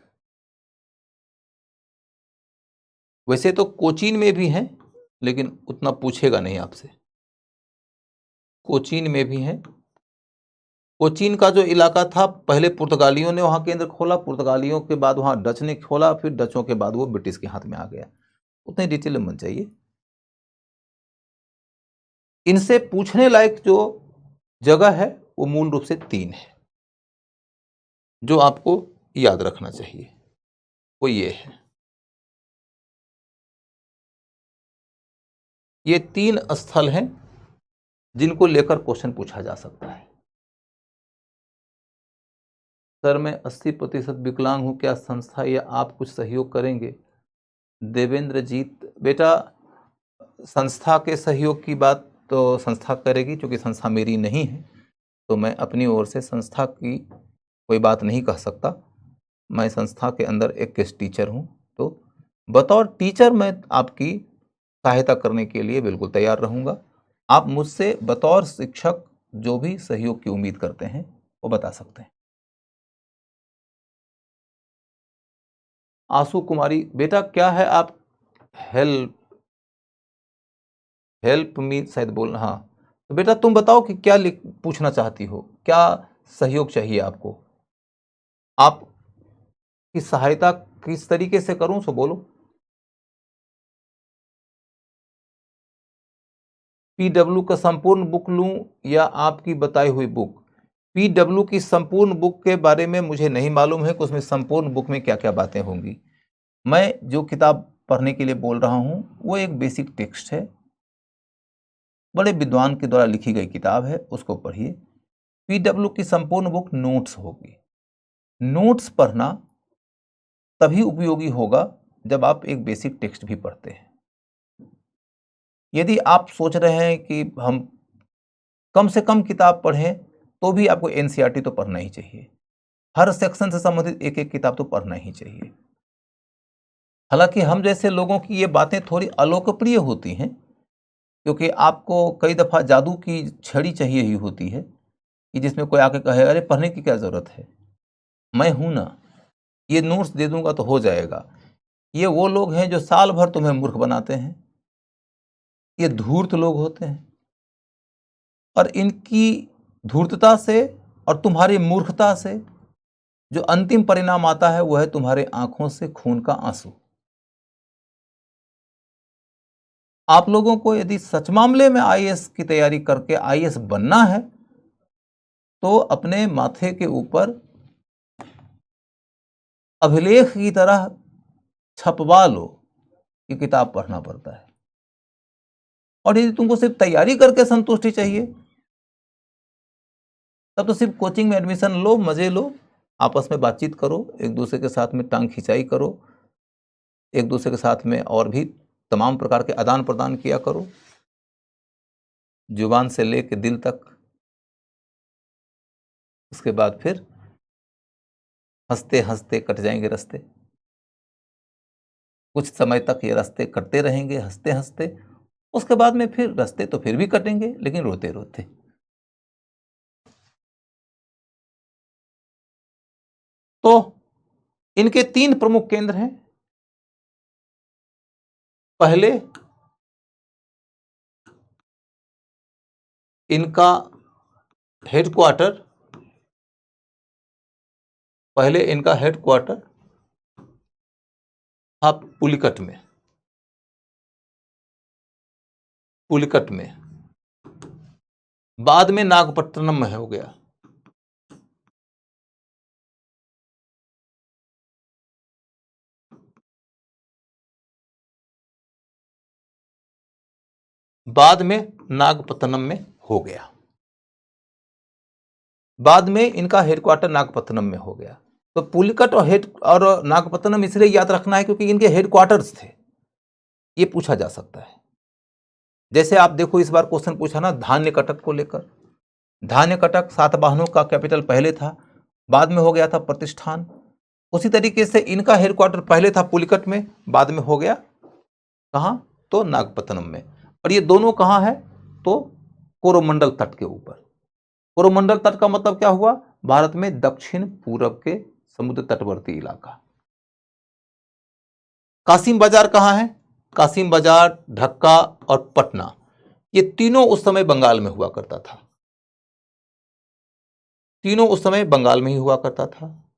वैसे तो कोचीन में भी हैं, लेकिन उतना पूछेगा नहीं आपसे। कोचीन में भी हैं। कोचीन का जो इलाका था, पहले पुर्तगालियों ने वहां केंद्र खोला, पुर्तगालियों के बाद वहां डच ने खोला, फिर डचों के बाद वो ब्रिटिश के हाथ में आ गया। उतनी डिटेल में मत चाहिए। इनसे पूछने लायक जो जगह है वो मूल रूप से 3 है जो आपको याद रखना चाहिए। वो ये है, ये 3 स्थल हैं जिनको लेकर क्वेश्चन पूछा जा सकता है। सर मैं 80% विकलांग हूं, क्या संस्था या आप कुछ सहयोग करेंगे? देवेंद्र जीत, बेटा संस्था के सहयोग की बात तो संस्था करेगी, क्योंकि संस्था मेरी नहीं है, तो मैं अपनी ओर से संस्था की कोई बात नहीं कह सकता। मैं संस्था के अंदर एक गेस्ट टीचर हूं, तो बतौर टीचर मैं आपकी सहायता करने के लिए बिल्कुल तैयार रहूंगा। आप मुझसे बतौर शिक्षक जो भी सहयोग की उम्मीद करते हैं वो बता सकते हैं। आंसू कुमारी, बेटा क्या है आप हेल्प हेल्प मी शायद बोलना, हाँ। तो बेटा तुम बताओ कि क्या पूछना चाहती हो, क्या सहयोग चाहिए आपको, आपकी सहायता किस तरीके से करूं, सो बोलो। पीडब्ल्यू का संपूर्ण बुक लूं या आपकी बताई हुई बुक? पीडब्ल्यू की संपूर्ण बुक के बारे में मुझे नहीं मालूम है कि उसमें संपूर्ण बुक में क्या क्या बातें होंगी। मैं जो किताब पढ़ने के लिए बोल रहा हूं वो एक बेसिक टेक्स्ट है, बड़े विद्वान के द्वारा लिखी गई किताब है, उसको पढ़िए। पीडब्ल्यू की संपूर्ण बुक नोट्स होगी। नोट्स पढ़ना तभी उपयोगी होगा जब आप एक बेसिक टेक्स्ट भी पढ़ते हैं। यदि आप सोच रहे हैं कि हम कम से कम किताब पढ़ें, तो भी आपको एनसीईआरटी तो पढ़ना ही चाहिए। हर सेक्शन से संबंधित एक एक किताब तो पढ़ना ही चाहिए। हालांकि हम जैसे लोगों की ये बातें थोड़ी अलोकप्रिय होती हैं, क्योंकि आपको कई दफ़ा जादू की छड़ी चाहिए ही होती है कि जिसमें कोई आके कहे अरे पढ़ने की क्या ज़रूरत है, मैं हूं ना, ये नोट्स दे दूंगा तो हो जाएगा। ये वो लोग हैं जो साल भर तुम्हें मूर्ख बनाते हैं, ये धूर्त लोग होते हैं, और इनकी धूर्तता से और तुम्हारी मूर्खता से जो अंतिम परिणाम आता है वह है तुम्हारे आंखों से खून का आंसू। आप लोगों को यदि सच मामले में आईएएस की तैयारी करके आईएएस बनना है, तो अपने माथे के ऊपर अभिलेख की तरह छपवा लो कि किताब पढ़ना पड़ता है। और यदि तुमको सिर्फ तैयारी करके संतुष्टि चाहिए, तब तो सिर्फ कोचिंग में एडमिशन लो, मजे लो, आपस में बातचीत करो, एक दूसरे के साथ में टांग खिंचाई करो, एक दूसरे के साथ में और भी तमाम प्रकार के आदान प्रदान किया करो, जुबान से लेके दिल तक। उसके बाद फिर हंसते हंसते कट जाएंगे रास्ते। कुछ समय तक ये रास्ते कटते रहेंगे हंसते हंसते, उसके बाद में फिर रास्ते तो फिर भी कटेंगे, लेकिन रोते रोते। तो इनके 3 प्रमुख केंद्र हैं। पहले इनका हेडक्वार्टर था पुलिकट में, बाद में नागपट्टनम में हो गया। बाद में नागपट्टनम में हो गया। बाद में इनका हेडक्वार्टर नागपट्टनम में हो गया। तो पुलिकट और नागपट्टनम इसलिए याद रखना है क्योंकि इनके हेडक्वार्टर्स थे। ये पूछा जा सकता है। जैसे आप देखो, इस बार क्वेश्चन पूछा ना धान्य कटक को लेकर। धान्य कटक सातवाहनों का कैपिटल पहले था, बाद में हो गया था प्रतिष्ठान। उसी तरीके से इनका हेडक्वार्टर पहले था पुलिकट में, बाद में हो गया कहां? तो नागपट्टनम में। और ये दोनों कहां है? तो कोरोमंडल तट के ऊपर। कोरोमंडल तट का मतलब क्या हुआ? भारत में दक्षिण पूरब के समुद्र तटवर्ती इलाका। कासिम बाजार कहां है? कासिम बाजार, ढक्का और पटना, ये तीनों उस समय बंगाल में हुआ करता था। तीनों उस समय बंगाल में ही हुआ करता था।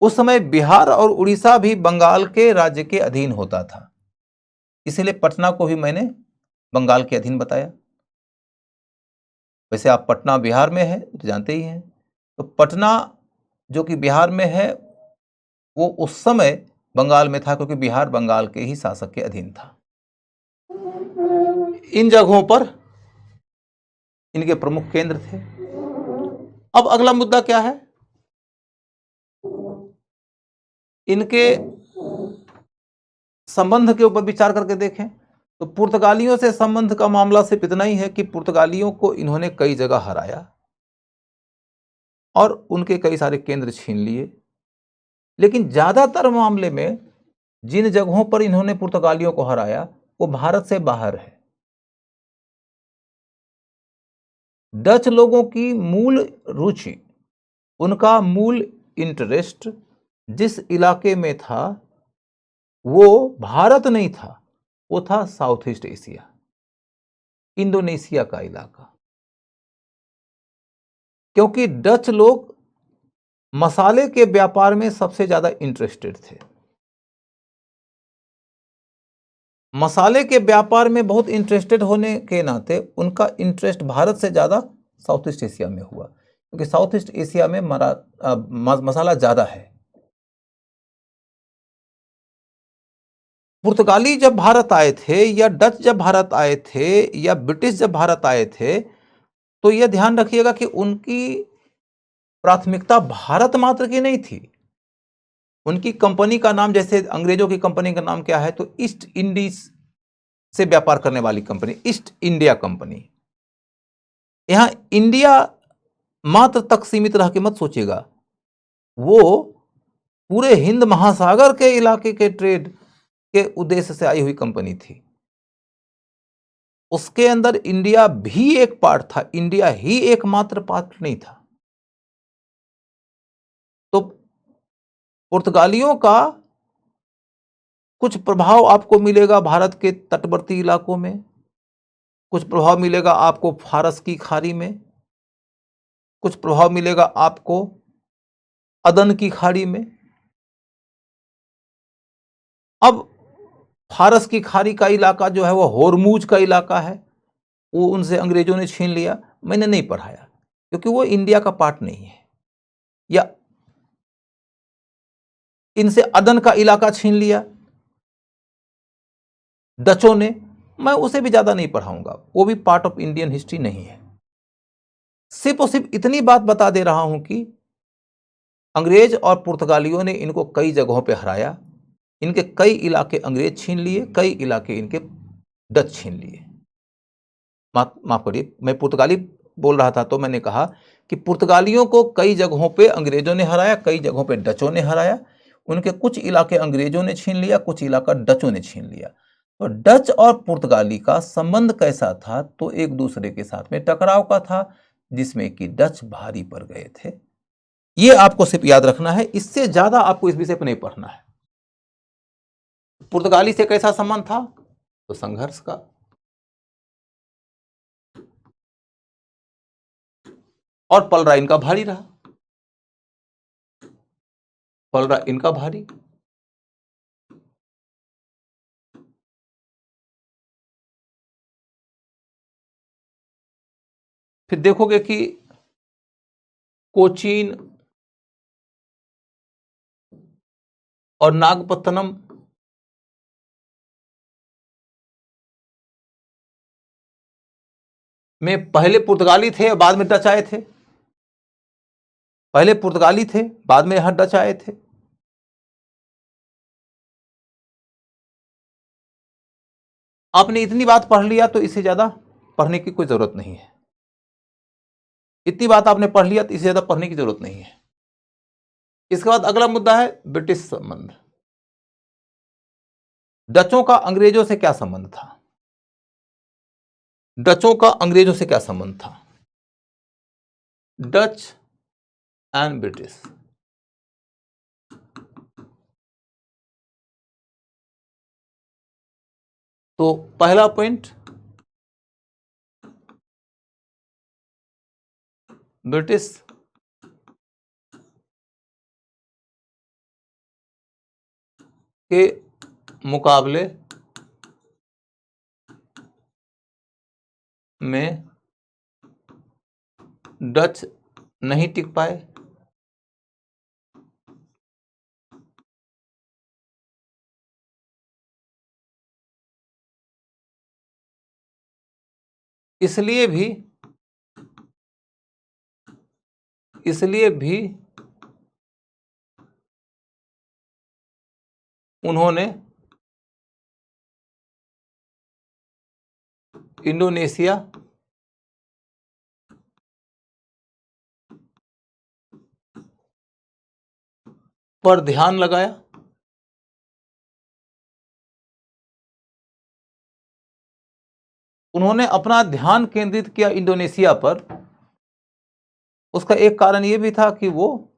उस समय बिहार और उड़ीसा भी बंगाल के राज्य के अधीन होता था, इसलिए पटना को भी मैंने बंगाल के अधीन बताया। वैसे आप पटना बिहार में है तो जानते ही हैं। तो पटना जो कि बिहार में है, वो उस समय बंगाल में था क्योंकि बिहार बंगाल के ही शासक के अधीन था। इन जगहों पर इनके प्रमुख केंद्र थे। अब अगला मुद्दा क्या है? इनके संबंध के ऊपर विचार करके देखें तो पुर्तगालियों से संबंध का मामला सिर्फ इतना ही है कि पुर्तगालियों को इन्होंने कई जगह हराया और उनके कई सारे केंद्र छीन लिए। लेकिन ज्यादातर मामले में जिन जगहों पर इन्होंने पुर्तगालियों को हराया वो भारत से बाहर है। डच लोगों की मूल रुचि, उनका मूल इंटरेस्ट जिस इलाके में था वो भारत नहीं था, वो था साउथ ईस्ट एशिया, इंडोनेशिया का इलाका। क्योंकि डच लोग मसाले के व्यापार में सबसे ज्यादा इंटरेस्टेड थे। मसाले के व्यापार में बहुत इंटरेस्टेड होने के नाते उनका इंटरेस्ट भारत से ज्यादा साउथ ईस्ट एशिया में हुआ, क्योंकि साउथ ईस्ट एशिया में मसाला ज्यादा है। पुर्तगाली जब भारत आए थे या डच जब भारत आए थे या ब्रिटिश जब भारत आए थे, तो यह ध्यान रखिएगा कि उनकी प्राथमिकता भारत मात्र की नहीं थी। उनकी कंपनी का नाम, जैसे अंग्रेजों की कंपनी का नाम क्या है? तो ईस्ट इंडीज से व्यापार करने वाली कंपनी, ईस्ट इंडिया कंपनी। यहां इंडिया मात्र तक सीमित रह के मत सोचिएगा, वो पूरे हिंद महासागर के इलाके के ट्रेड के उद्देश्य से आई हुई कंपनी थी। उसके अंदर इंडिया भी एक पार्ट था, इंडिया ही एकमात्र पार्ट नहीं था। तो पुर्तगालियों का कुछ प्रभाव आपको मिलेगा भारत के तटवर्ती इलाकों में, कुछ प्रभाव मिलेगा आपको फारस की खाड़ी में, कुछ प्रभाव मिलेगा आपको अदन की खाड़ी में। अब फारस की खाड़ी का इलाका जो है वो होर्मुज का इलाका है, वो उनसे अंग्रेजों ने छीन लिया, मैंने नहीं पढ़ाया, क्योंकि वो इंडिया का पार्ट नहीं है। या इनसे अदन का इलाका छीन लिया डचों ने, मैं उसे भी ज्यादा नहीं पढ़ाऊंगा, वो भी पार्ट ऑफ इंडियन हिस्ट्री नहीं है। सिर्फ और सिर्फ इतनी बात बता दे रहा हूं कि अंग्रेज और पुर्तगालियों ने इनको कई जगहों पे हराया, इनके कई इलाके अंग्रेज छीन लिए, कई इलाके इनके डच छीन लिए। माफ करिए, मैं पुर्तगाली बोल रहा था तो मैंने कहा कि पुर्तगालियों को कई जगहों पे अंग्रेजों ने हराया, कई जगहों पे डचों ने हराया। उनके कुछ इलाके अंग्रेजों ने छीन लिया, कुछ इलाका डचों ने छीन लिया। तो डच और पुर्तगाली का संबंध कैसा था? तो एक दूसरे के साथ में टकराव का था, जिसमें कि डच भारी पड़ गए थे। ये आपको सिर्फ याद रखना है, इससे ज्यादा आपको इस विषय पर नहीं पढ़ना है। पुर्तगाली से कैसा संबंध था? तो संघर्ष का। और पलड़ा इनका भारी रहा, पलड़ा इनका भारी। फिर देखोगे कि कोचीन और नागपत्तनम में पहले पुर्तगाली थे और बाद में डच आए थे। पहले पुर्तगाली थे, बाद में यहां डच आए थे। आपने इतनी बात पढ़ लिया तो इससे ज्यादा पढ़ने की कोई जरूरत नहीं है। इतनी बात आपने पढ़ लिया तो इससे ज्यादा पढ़ने की जरूरत नहीं है। इसके बाद अगला मुद्दा है ब्रिटिश संबंध। डचों का अंग्रेजों से क्या संबंध था? डचों का अंग्रेजों से क्या संबंध था? Dutch and British. तो पहला पॉइंट, ब्रिटिश के मुकाबले में डच नहीं टिक पाए। इसलिए भी उन्होंने इंडोनेशिया पर ध्यान लगाया। उन्होंने अपना ध्यान केंद्रित किया इंडोनेशिया पर। उसका एक कारण यह भी था कि वो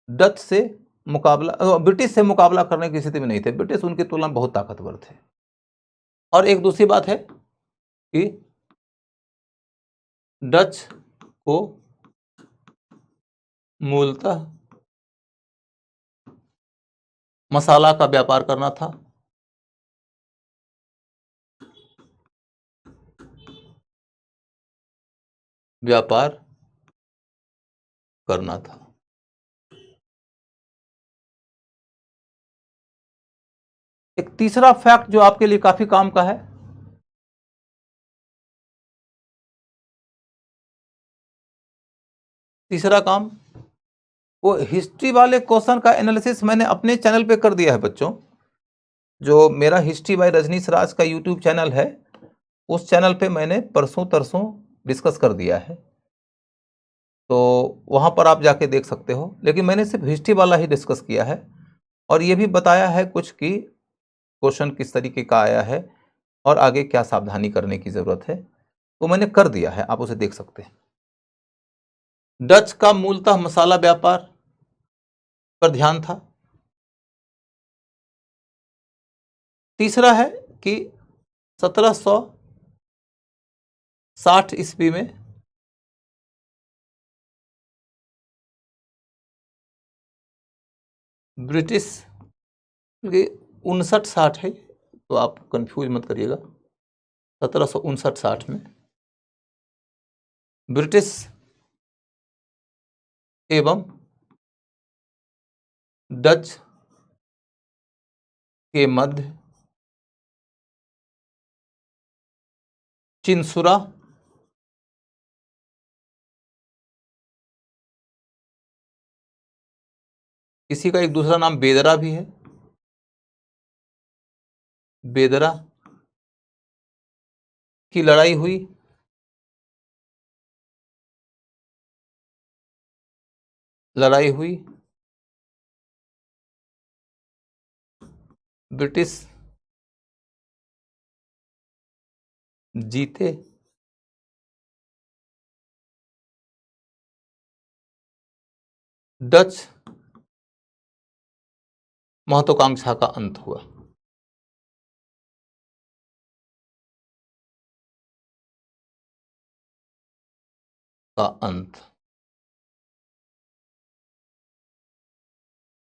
डच से मुकाबला, ब्रिटिश से मुकाबला करने की स्थिति में नहीं थे। ब्रिटिश उनकी तुलना में बहुत ताकतवर थे। और एक दूसरी बात है कि डच को मूलतः मसाला का व्यापार करना था। एक तीसरा फैक्ट जो आपके लिए काफी काम का है, तीसरा काम, वो हिस्ट्री वाले क्वेश्चन का एनालिसिस मैंने अपने चैनल पे कर दिया है बच्चों। जो मेरा हिस्ट्री बाय रजनीश राज का यूट्यूब चैनल है, उस चैनल पे मैंने परसों तरसों डिस्कस कर दिया है, तो वहां पर आप जाके देख सकते हो। लेकिन मैंने सिर्फ हिस्ट्री वाला ही डिस्कस किया है, और ये भी बताया है कुछ कि क्वेश्चन किस तरीके का आया है और आगे क्या सावधानी करने की जरूरत है, तो मैंने कर दिया है, आप उसे देख सकते हैं। डच का मूलतः मसाला व्यापार पर ध्यान था। तीसरा है कि 1760 ईस्वी में ब्रिटिश, 59-60 है तो आप कंफ्यूज मत करिएगा, 1759-60 में ब्रिटिश एवं डच के मध्य चिनसुरा किसी का एक दूसरा नाम बेदरा भी है, बेदरा की लड़ाई हुई। लड़ाई हुई, ब्रिटिश जीते, डच महत्वाकांक्षा का अंत हुआ। का अंत,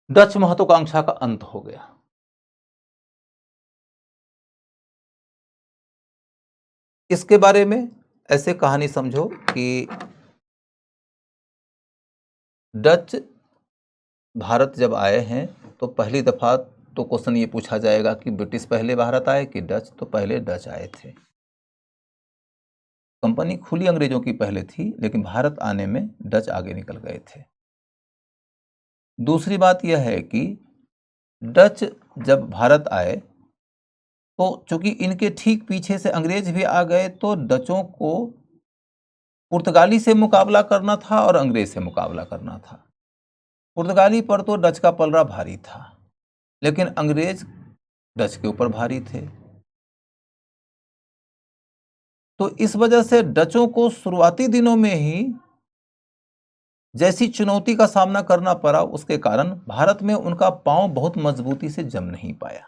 डच महत्वाकांक्षा का अंत हो गया। इसके बारे में ऐसे कहानी समझो कि डच भारत जब आए हैं तो पहली दफा तो क्वेश्चन ये पूछा जाएगा कि ब्रिटिश पहले भारत आए कि डच, तो पहले डच आए थे। कंपनी खुली अंग्रेजों की पहले थी, लेकिन भारत आने में डच आगे निकल गए थे। दूसरी बात यह है कि डच जब भारत आए तो चूंकि इनके ठीक पीछे से अंग्रेज भी आ गए, तो डचों को पुर्तगाली से मुकाबला करना था और अंग्रेज से मुकाबला करना था। पुर्तगाली पर तो डच का पलड़ा भारी था, लेकिन अंग्रेज डच के ऊपर भारी थे। तो इस वजह से डचों को शुरुआती दिनों में ही जैसी चुनौती का सामना करना पड़ा, उसके कारण भारत में उनका पांव बहुत मजबूती से जम नहीं पाया।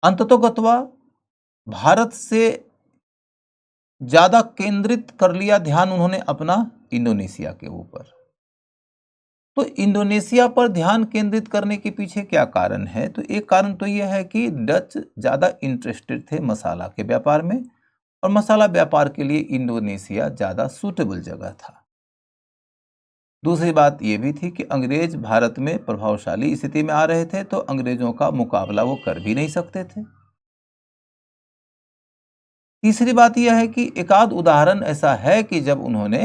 अंततोगत्वा भारत से ज्यादा केंद्रित कर लिया ध्यान उन्होंने अपना इंडोनेशिया के ऊपर। तो इंडोनेशिया पर ध्यान केंद्रित करने के पीछे क्या कारण है? तो एक कारण तो यह है कि डच ज्यादा इंटरेस्टेड थे मसाला के व्यापार में, और मसाला व्यापार के लिए इंडोनेशिया ज्यादा सूटेबल जगह था। दूसरी बात यह भी थी कि अंग्रेज भारत में प्रभावशाली स्थिति में आ रहे थे, तो अंग्रेजों का मुकाबला वो कर भी नहीं सकते थे। तीसरी बात यह है कि एकाध उदाहरण ऐसा है कि जब उन्होंने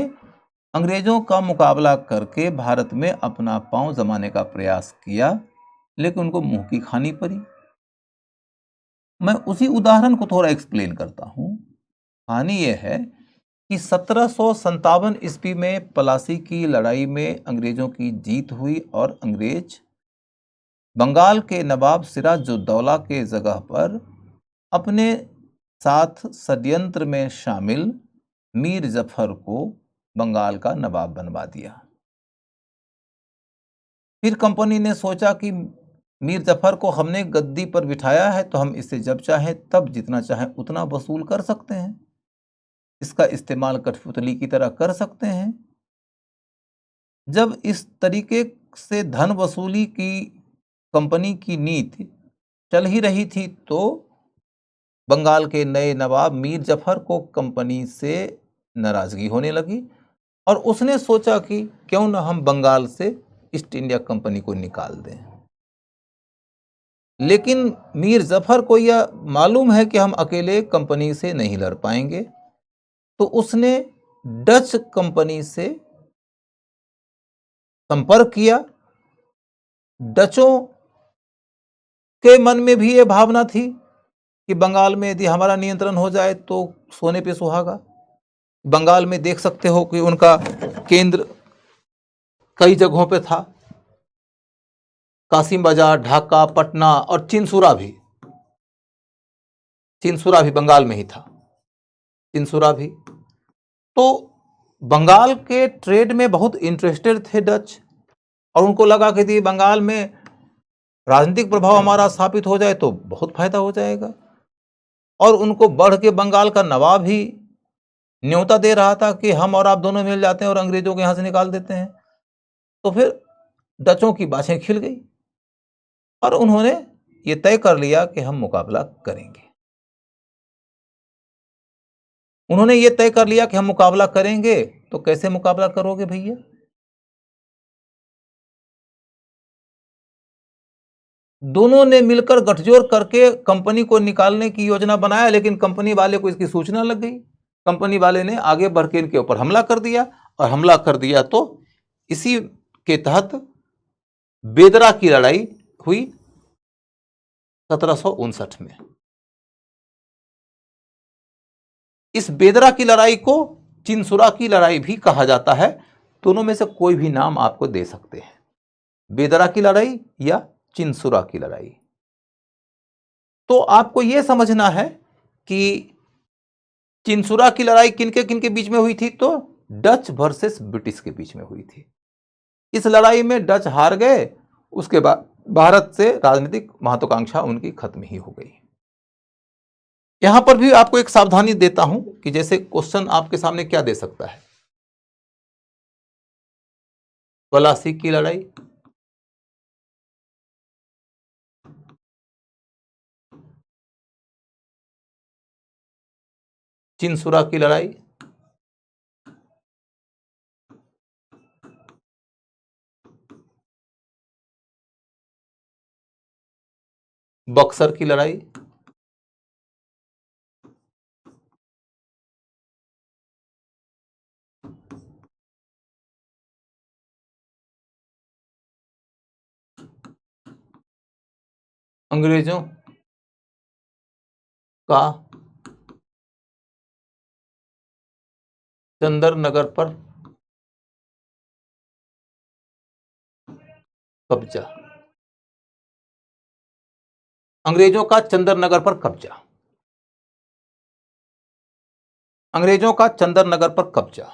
अंग्रेजों का मुकाबला करके भारत में अपना पांव जमाने का प्रयास किया, लेकिन उनको मुंह की खानी पड़ी। मैं उसी उदाहरण को थोड़ा एक्सप्लेन करता हूं। कहानी यह है कि 1757 ईस्वी में पलासी की लड़ाई में अंग्रेजों की जीत हुई, और अंग्रेज बंगाल के नवाब सिराजुद्दौला के जगह पर अपने साथ षड्यंत्र में शामिल मीर जफर को बंगाल का नवाब बनवा दिया। फिर कंपनी ने सोचा कि मीर जफर को हमने गद्दी पर बिठाया है, तो हम इससे जब चाहें तब जितना चाहें उतना वसूल कर सकते हैं, इसका इस्तेमाल कठपुतली की तरह कर सकते हैं। जब इस तरीके से धन वसूली की कंपनी की नीति चल ही रही थी, तो बंगाल के नए नवाब मीर जफर को कंपनी से नाराजगी होने लगी, और उसने सोचा कि क्यों ना हम बंगाल से ईस्ट इंडिया कंपनी को निकाल दें। लेकिन मीर जफर को यह मालूम है कि हम अकेले कंपनी से नहीं लड़ पाएंगे, तो उसने डच कंपनी से संपर्क किया। डचों के मन में भी यह भावना थी कि बंगाल में यदि हमारा नियंत्रण हो जाए तो सोने पे सुहागा। बंगाल में देख सकते हो कि उनका केंद्र कई जगहों पे था, कासिम बाजार, ढाका, पटना और चिनसुरा भी। चिनसुरा भी बंगाल में ही था, चिनसुरा भी। तो बंगाल के ट्रेड में बहुत इंटरेस्टेड थे डच, और उनको लगा कि यदि बंगाल में राजनीतिक प्रभाव हमारा स्थापित हो जाए तो बहुत फायदा हो जाएगा। और उनको बढ़ के बंगाल का नवाब ही न्योता दे रहा था कि हम और आप दोनों मिल जाते हैं और अंग्रेजों को यहां से निकाल देते हैं। तो फिर डचों की बाछें खिल गई, और उन्होंने ये तय कर लिया कि हम मुकाबला करेंगे। उन्होंने ये तय कर लिया कि हम मुकाबला करेंगे, तो कैसे मुकाबला करोगे भैया? दोनों ने मिलकर गठजोड़ करके कंपनी को निकालने की योजना बनाया, लेकिन कंपनी वाले को इसकी सूचना लग गई। कंपनी वाले ने आगे बढ़ के इनके ऊपर हमला कर दिया, और हमला कर दिया तो इसी के तहत बेदरा की लड़ाई हुई 1759 में। इस बेदरा की लड़ाई को चिनसुरा की लड़ाई भी कहा जाता है। दोनों में से कोई भी नाम आपको दे सकते हैं, बेदरा की लड़ाई या चिनसुरा की लड़ाई। तो आपको यह समझना है कि चिनसुरा की लड़ाई किनके किनके बीच में हुई थी, तो डच वर्सेस ब्रिटिश के बीच में हुई थी। इस लड़ाई में डच हार गए, उसके बाद भारत से राजनीतिक महत्वाकांक्षा उनकी खत्म ही हो गई। यहां पर भी आपको एक सावधानी देता हूं कि जैसे क्वेश्चन आपके सामने क्या दे सकता है, प्लासी की लड़ाई, चिनसुरा की लड़ाई, बक्सर की लड़ाई, अंग्रेजों का चंदर नगर पर कब्जा, अंग्रेजों का चंदर नगर पर कब्जा, अंग्रेजों का चंदर नगर पर कब्जा।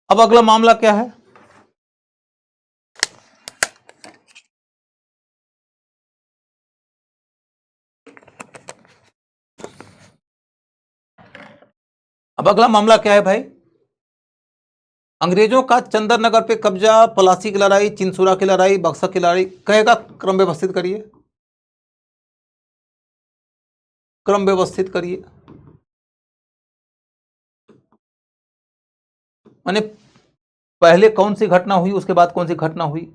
अब अगला मामला क्या है, अब अगला मामला क्या है भाई, अंग्रेजों का चंदर नगर पे कब्जा, प्लासी की लड़ाई, चिनसुरा की लड़ाई, बक्सर की लड़ाई। कहेगा क्रम व्यवस्थित करिए, क्रम व्यवस्थित करिए। माने पहले कौन सी घटना हुई, उसके बाद कौन सी घटना हुई।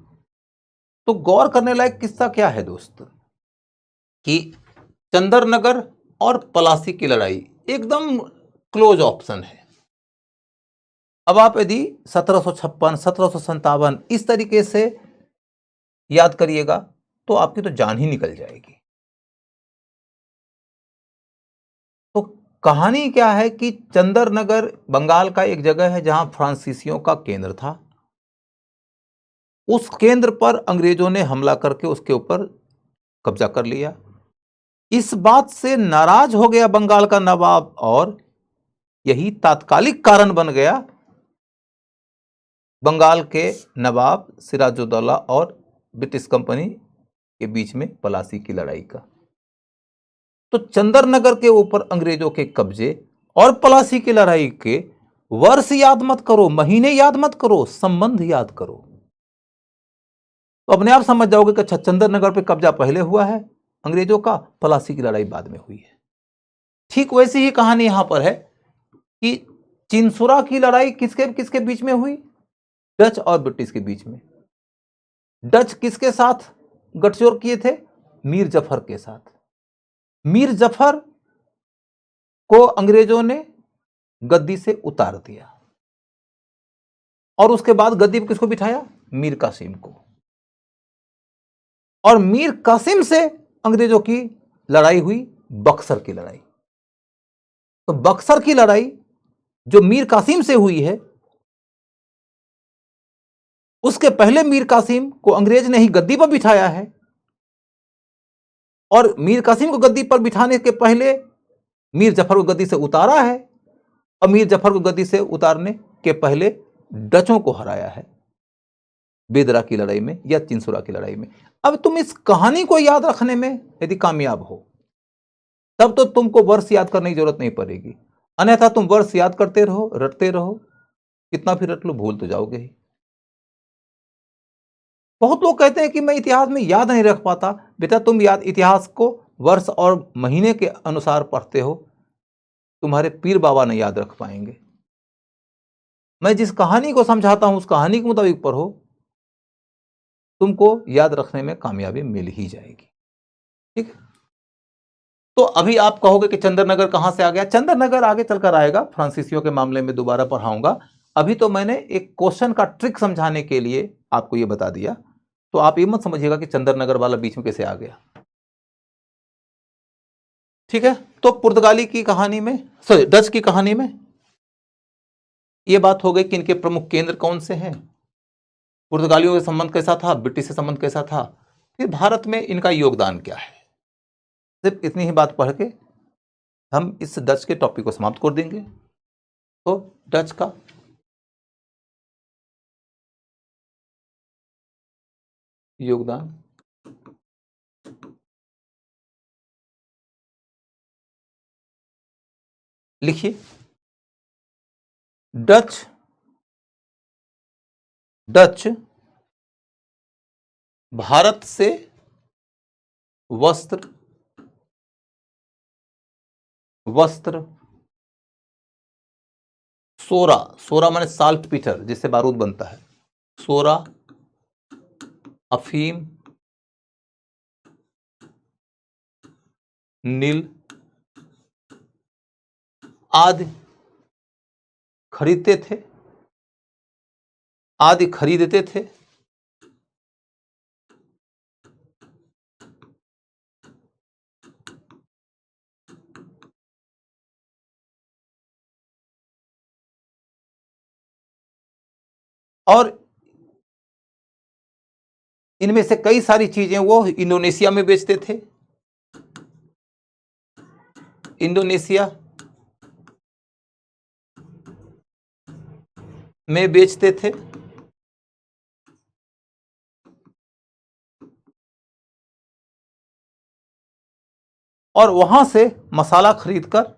तो गौर करने लायक किस्सा क्या है दोस्त, कि चंदर नगर और प्लासी की लड़ाई एकदम क्लोज ऑप्शन है। अब आप यदि 1756, 1757 इस तरीके से याद करिएगा तो आपकी तो जान ही निकल जाएगी। तो कहानी क्या है कि चंदर नगर बंगाल का एक जगह है जहां फ्रांसीसियों का केंद्र था। उस केंद्र पर अंग्रेजों ने हमला करके उसके ऊपर कब्जा कर लिया। इस बात से नाराज हो गया बंगाल का नवाब, और यही तात्कालिक कारण बन गया बंगाल के नवाब सिराजुद्दौला और ब्रिटिश कंपनी के बीच में प्लासी की लड़ाई का। तो चंदर नगर के ऊपर अंग्रेजों के कब्जे और प्लासी की लड़ाई के वर्ष याद मत करो, महीने याद मत करो, संबंध याद करो, तो अपने आप समझ जाओगे कि अच्छा, चंदर नगर पे कब्जा पहले हुआ है अंग्रेजों का, प्लासी की लड़ाई बाद में हुई है। ठीक वैसी ही कहानी यहां पर है कि चिनसुरा की लड़ाई किसके किसके बीच में हुई, डच और ब्रिटिश के बीच में। डच किसके साथ गठजोड़ किए थे, मीर जफर के साथ। मीर जफर को अंग्रेजों ने गद्दी से उतार दिया, और उसके बाद गद्दी पर किसको बिठाया, मीर कासिम को। और मीर कासिम से अंग्रेजों की लड़ाई हुई, बक्सर की लड़ाई। तो बक्सर की लड़ाई जो मीर कासिम से हुई है, उसके पहले मीर कासिम को अंग्रेज ने ही गद्दी पर बिठाया है, और मीर कासिम को गद्दी पर बिठाने के पहले मीर जफर को गद्दी से उतारा है, और मीर जफर को गद्दी से उतारने के पहले डचों को हराया है बेदरा की लड़ाई में या चिनसुरा की लड़ाई में। अब तुम इस कहानी को याद रखने में यदि कामयाब हो, तब तो तुमको वर्ष याद करने की जरूरत नहीं पड़ेगी, अन्यथा तुम वर्ष याद करते रहो, रटते रहो, कितना भी रट लो भूल तो जाओगे ही। बहुत लोग कहते हैं कि मैं इतिहास में याद नहीं रख पाता। बेटा तुम याद इतिहास को वर्ष और महीने के अनुसार पढ़ते हो, तुम्हारे पीर बाबा नहीं याद रख पाएंगे। मैं जिस कहानी को समझाता हूं उस कहानी के मुताबिक पढ़ो, तुमको याद रखने में कामयाबी मिल ही जाएगी। ठीक है, तो अभी आप कहोगे कि चंद्रनगर कहां से आ गया? चंद्रनगर आगे चलकर आएगा, फ्रांसीसियों के मामले में दोबारा पढ़ाऊंगा। अभी तो मैंने एक क्वेश्चन का ट्रिक समझाने के लिए आपको यह बता दिया, तो आप ये मत समझिएगा कि चंद्रनगर वाला बीच में कैसे आ गया। ठीक है, तो पुर्तगाली की कहानी में, सॉरी डच की कहानी में यह बात हो गई कि इनके प्रमुख केंद्र कौन से हैं, पुर्तगालियों का संबंध कैसा था, ब्रिटिश से संबंध कैसा था, फिर भारत में इनका योगदान क्या है। सिर्फ इतनी ही बात पढ़ के हम इस डच के टॉपिक को समाप्त कर देंगे। तो डच का योगदान, लिखिए डच भारत से वस्त्र सोरा माने साल्ट पीटर जिससे बारूद बनता है, सोरा, अफीम, नील आदि खरीदते थे। और इनमें से कई सारी चीजें वो इंडोनेशिया में बेचते थे, इंडोनेशिया में बेचते थे। और वहां से मसाला खरीदकर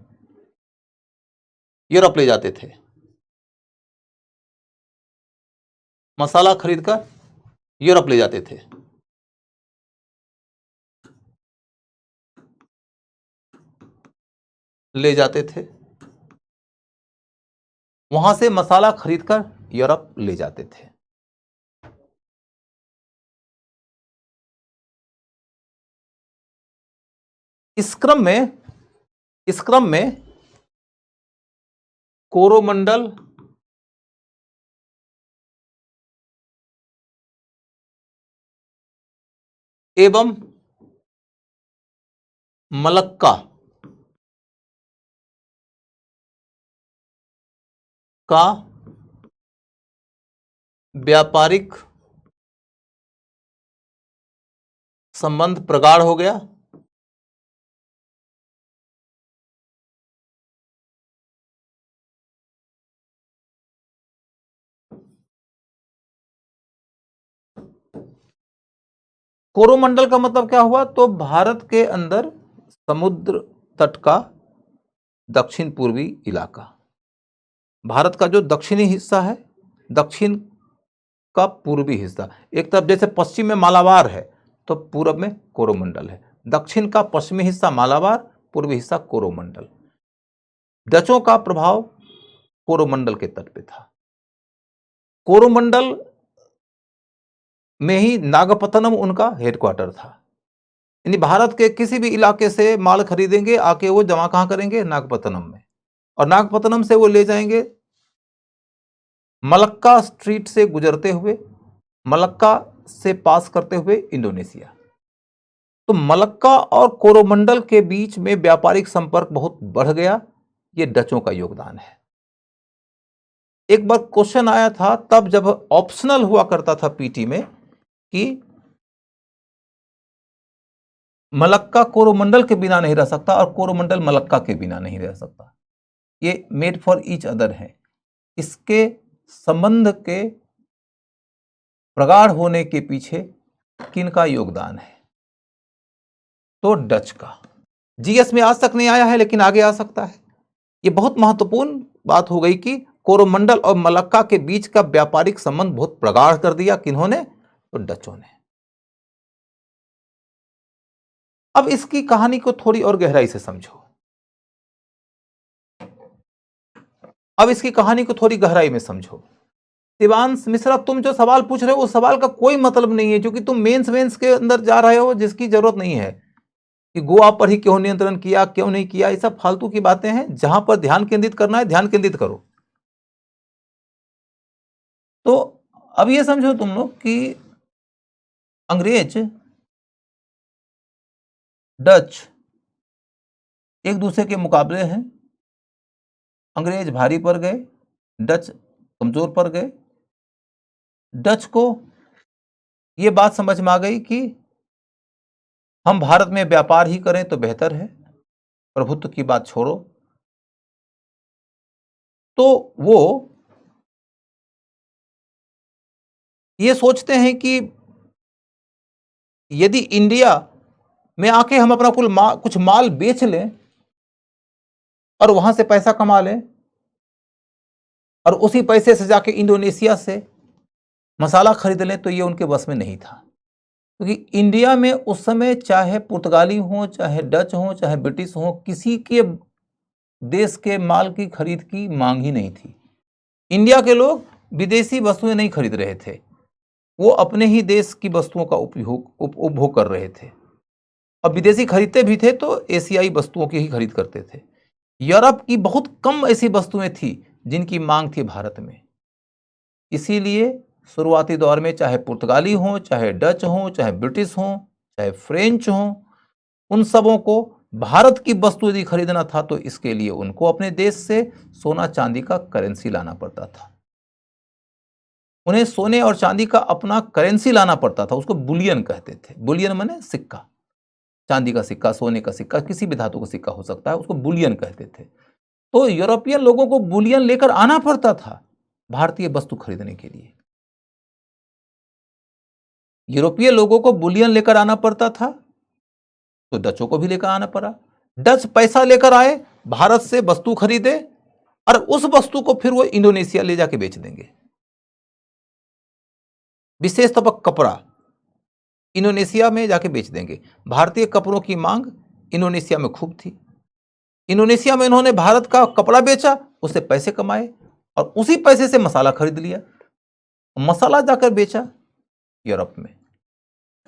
यूरोप ले जाते थे, मसाला खरीदकर यूरोप ले जाते थे। वहां से मसाला खरीदकर यूरोप ले जाते थे। इस क्रम में कोरोमंडल एवं मलक्का का व्यापारिक संबंध प्रगाढ़ हो गया। कोरोमंडल का मतलब क्या हुआ? तो भारत के अंदर समुद्र तट का दक्षिण पूर्वी इलाका, भारत का जो दक्षिणी हिस्सा है, दक्षिण का पूर्वी हिस्सा, एक तरफ जैसे पश्चिम में मालाबार है तो पूर्व में कोरोमंडल है, दक्षिण का पश्चिमी हिस्सा मालाबार, पूर्वी हिस्सा कोरोमंडल। डचों का प्रभाव कोरोमंडल के तट पे था। कोरोमंडल में ही नागपत्तनम उनका हेडक्वार्टर था। यानी भारत के किसी भी इलाके से माल खरीदेंगे, आके वो जमा कहां करेंगे? नागपत्तनम में, और नागपत्तनम से वो ले जाएंगे मलक्का स्ट्रीट से गुजरते हुए, मलक्का से पास करते हुए इंडोनेशिया। तो मलक्का और कोरोमंडल के बीच में व्यापारिक संपर्क बहुत बढ़ गया। ये डचों का योगदान है। एक बार क्वेश्चन आया था तब जब ऑप्शनल हुआ करता था पीटी में कि मलक्का कोरोमंडल के बिना नहीं रह सकता और कोरोमंडल मलक्का के बिना नहीं रह सकता, ये मेड फॉर ईच अदर है। इसके संबंध के प्रगाढ़ होने के पीछे किनका योगदान है? तो डच का। जीएस में आज तक नहीं आया है लेकिन आगे आ सकता है। ये बहुत महत्वपूर्ण बात हो गई कि कोरोमंडल और मलक्का के बीच का व्यापारिक संबंध बहुत प्रगाढ़ कर दिया किन्होंने? तो डचों ने। अब इसकी कहानी को थोड़ी और गहराई से समझो। अब इसकी कहानी को थोड़ी गहराई में समझो। शिवांश मिश्रा, तुम जो सवाल पूछ रहे हो उस सवाल का कोई मतलब नहीं है, क्योंकि तुम मेंस के अंदर जा रहे हो जिसकी जरूरत नहीं है कि गोवा पर ही क्यों नियंत्रण किया, क्यों नहीं किया। ये सब फालतू की बातें हैं। जहां पर ध्यान केंद्रित करना है ध्यान केंद्रित करो। तो अब ये समझो तुम लोग कि अंग्रेज डच एक दूसरे के मुकाबले हैं। अंग्रेज भारी पड़ गए, डच कमजोर पड़ गए। डच को यह बात समझ में आ गई कि हम भारत में व्यापार ही करें तो बेहतर है, प्रभुत्व की बात छोड़ो। तो वो ये सोचते हैं कि यदि इंडिया में आके हम अपना कुछ माल बेच लें और वहां से पैसा कमा लें और उसी पैसे से जाके इंडोनेशिया से मसाला खरीद लें, तो ये उनके बस में नहीं था। क्योंकि इंडिया में उस समय चाहे पुर्तगाली हो, चाहे डच हो, चाहे ब्रिटिश हो, किसी के देश के माल की खरीद की मांग ही नहीं थी। इंडिया के लोग विदेशी वस्तुएं नहीं खरीद रहे थे, वो अपने ही देश की वस्तुओं का उपभोग कर रहे थे। और विदेशी खरीदते भी थे तो एशियाई वस्तुओं की ही खरीद करते थे। यूरोप की बहुत कम ऐसी वस्तुएं थी जिनकी मांग थी भारत में। इसीलिए शुरुआती दौर में चाहे पुर्तगाली हो, चाहे डच हो, चाहे ब्रिटिश हो, चाहे फ्रेंच हो, उन सबों को भारत की वस्तु यदि खरीदना था तो इसके लिए उनको अपने देश से सोना चांदी का करेंसी लाना पड़ता था। उन्हें सोने और चांदी का अपना करेंसी लाना पड़ता था। उसको बुलियन कहते थे। बुलियन माने सिक्का, चांदी का सिक्का, सोने का सिक्का, किसी भी धातु का सिक्का हो सकता है, उसको बुलियन कहते थे। तो यूरोपियन लोगों को बुलियन लेकर आना पड़ता था भारतीय वस्तु खरीदने के लिए। यूरोपीय लोगों को बुलियन लेकर आना पड़ता था, तो डचों को भी लेकर आना पड़ा। डच पैसा लेकर आए, भारत से वस्तु खरीदे और उस वस्तु को फिर वो इंडोनेशिया ले जाके बेच देंगे। विशेष तौर पर कपड़ा इंडोनेशिया में जाके बेच देंगे। भारतीय कपड़ों की मांग इंडोनेशिया में खूब थी। इंडोनेशिया में इन्होंने भारत का कपड़ा बेचा, उससे पैसे कमाए और उसी पैसे से मसाला खरीद लिया, मसाला जाकर बेचा यूरोप में।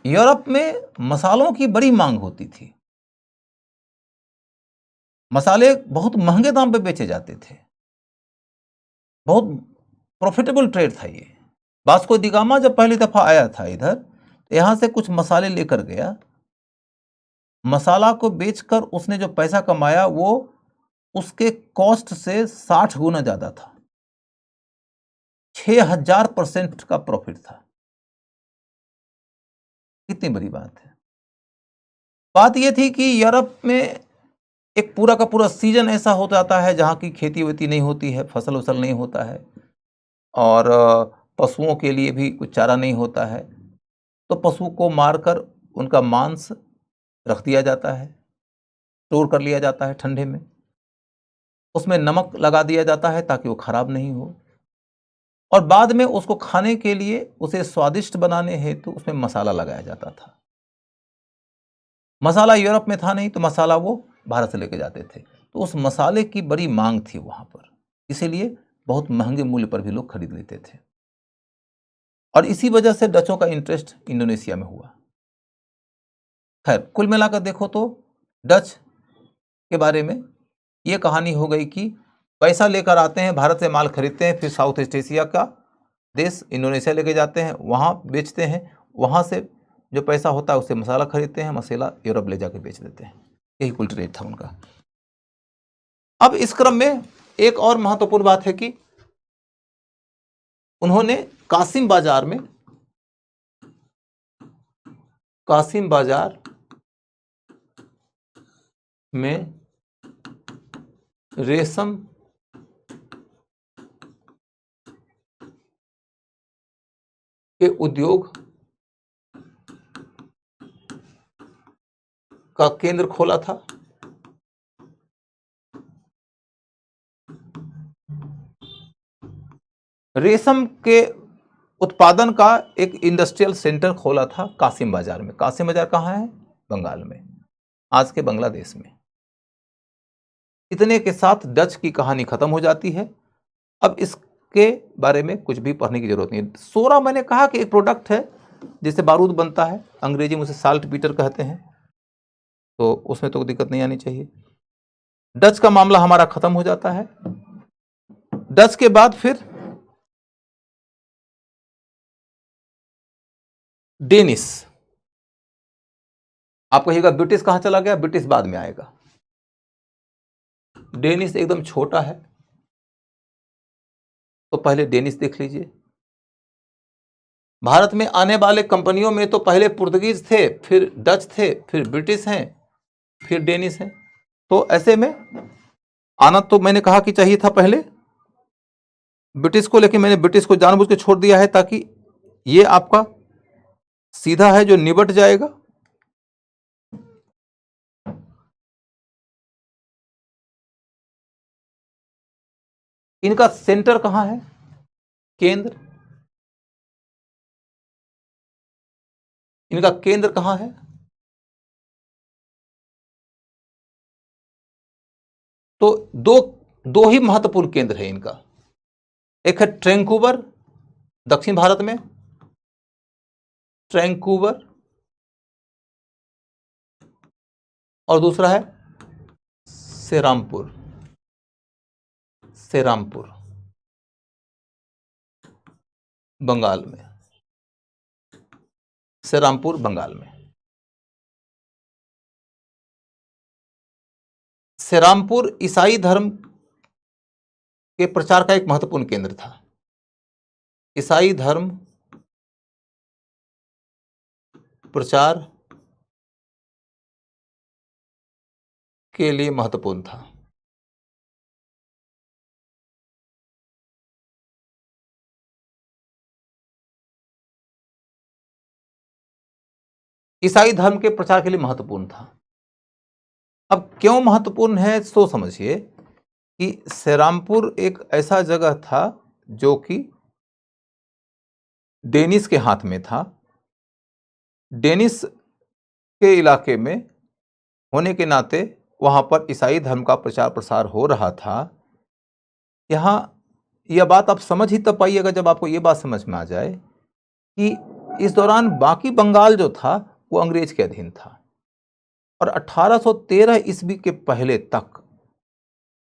यूरोप में मसालों की बड़ी मांग होती थी। मसाले बहुत महंगे दाम पे बेचे जाते थे। बहुत प्रॉफिटेबल ट्रेड था ये। वास्को डी गामा जब पहली दफा आया था इधर, तो यहां से कुछ मसाले लेकर गया। मसाला को बेचकर उसने जो पैसा कमाया वो उसके कॉस्ट से 60 गुना ज्यादा था। 6000% का प्रॉफिट था। कितनी बड़ी बात है। बात यह थी कि यूरोप में एक पूरा का पूरा सीजन ऐसा हो जाता है जहां की खेती वेती नहीं होती है, फसल वसल नहीं होता है और पशुओं के लिए भी कुछ चारा नहीं होता है। तो पशु को मारकर उनका मांस रख दिया जाता है, स्टोर कर लिया जाता है ठंडे में। उसमें नमक लगा दिया जाता है ताकि वो खराब नहीं हो। और बाद में उसको खाने के लिए, उसे स्वादिष्ट बनाने हेतु उसमें मसाला लगाया जाता था। मसाला यूरोप में था नहीं तो मसाला वो भारत से लेके जाते थे। तो उस मसाले की बड़ी मांग थी वहां पर, इसीलिए बहुत महंगे मूल्य पर भी लोग खरीद लेते थे। और इसी वजह से डचों का इंटरेस्ट इंडोनेशिया में हुआ। खैर, कुल मिलाकर देखो तो डच के बारे में यह कहानी हो गई कि पैसा लेकर आते हैं, भारत से माल खरीदते हैं, फिर साउथ ईस्ट एशिया का देश इंडोनेशिया लेके जाते हैं, वहां बेचते हैं, वहां से जो पैसा होता है उससे मसाला खरीदते हैं, मसाला यूरोप ले जाके बेच देते हैं। यही कुल ट्रेड था उनका। अब इस क्रम में एक और महत्वपूर्ण बात है कि उन्होंने कासिम बाजार में रेशम के उद्योग का केंद्र खोला था। रेशम के उत्पादन का एक इंडस्ट्रियल सेंटर खोला था कासिम बाजार में। कासिम बाजार कहाँ है? बंगाल में, आज के बांग्लादेश में। इतने के साथ डच की कहानी खत्म हो जाती है। अब इसके बारे में कुछ भी पढ़ने की जरूरत नहीं है। सोरा मैंने कहा कि एक प्रोडक्ट है जिससे बारूद बनता है, अंग्रेजी में उसे साल्ट पीटर कहते हैं, तो उसमें तो दिक्कत नहीं आनी चाहिए। डच का मामला हमारा खत्म हो जाता है। डच के बाद फिर डेनिस। आप कहिएगा ब्रिटिश कहां चला गया? ब्रिटिश बाद में आएगा। डेनिस एकदम छोटा है, तो पहले डेनिस देख लीजिए। भारत में आने वाले कंपनियों में तो पहले पुर्तगीज थे, फिर डच थे, फिर ब्रिटिश हैं, फिर डेनिस हैं। तो ऐसे में आना तो मैंने कहा कि चाहिए था पहले ब्रिटिश को, लेकिन मैंने ब्रिटिश को जानबूझ के छोड़ दिया है ताकि ये आपका सीधा है जो निबट जाएगा। इनका सेंटर कहां है? केंद्र। इनका केंद्र कहां है? तो दो दो ही महत्वपूर्ण केंद्र है इनका। एक है ट्रैंकूवर, दक्षिण भारत में ट्रैंकूवर, और दूसरा है सेरामपुर। सेरामपुर बंगाल में। सेरामपुर बंगाल में। सेरामपुर ईसाई धर्म के प्रचार का एक महत्वपूर्ण केंद्र था। ईसाई धर्म प्रचार के लिए महत्वपूर्ण था। ईसाई धर्म के प्रचार के लिए महत्वपूर्ण था। अब क्यों महत्वपूर्ण है सो समझिए कि सेरामपुर एक ऐसा जगह था जो कि डेनिस के हाथ में था। डेनिस के इलाके में होने के नाते वहां पर ईसाई धर्म का प्रचार प्रसार हो रहा था। यहां यह बात आप समझ ही तब पाइएगा जब आपको यह बात समझ में आ जाए कि इस दौरान बाकी बंगाल जो था वो अंग्रेज के अधीन था, और 1813 ईस्वी के पहले तक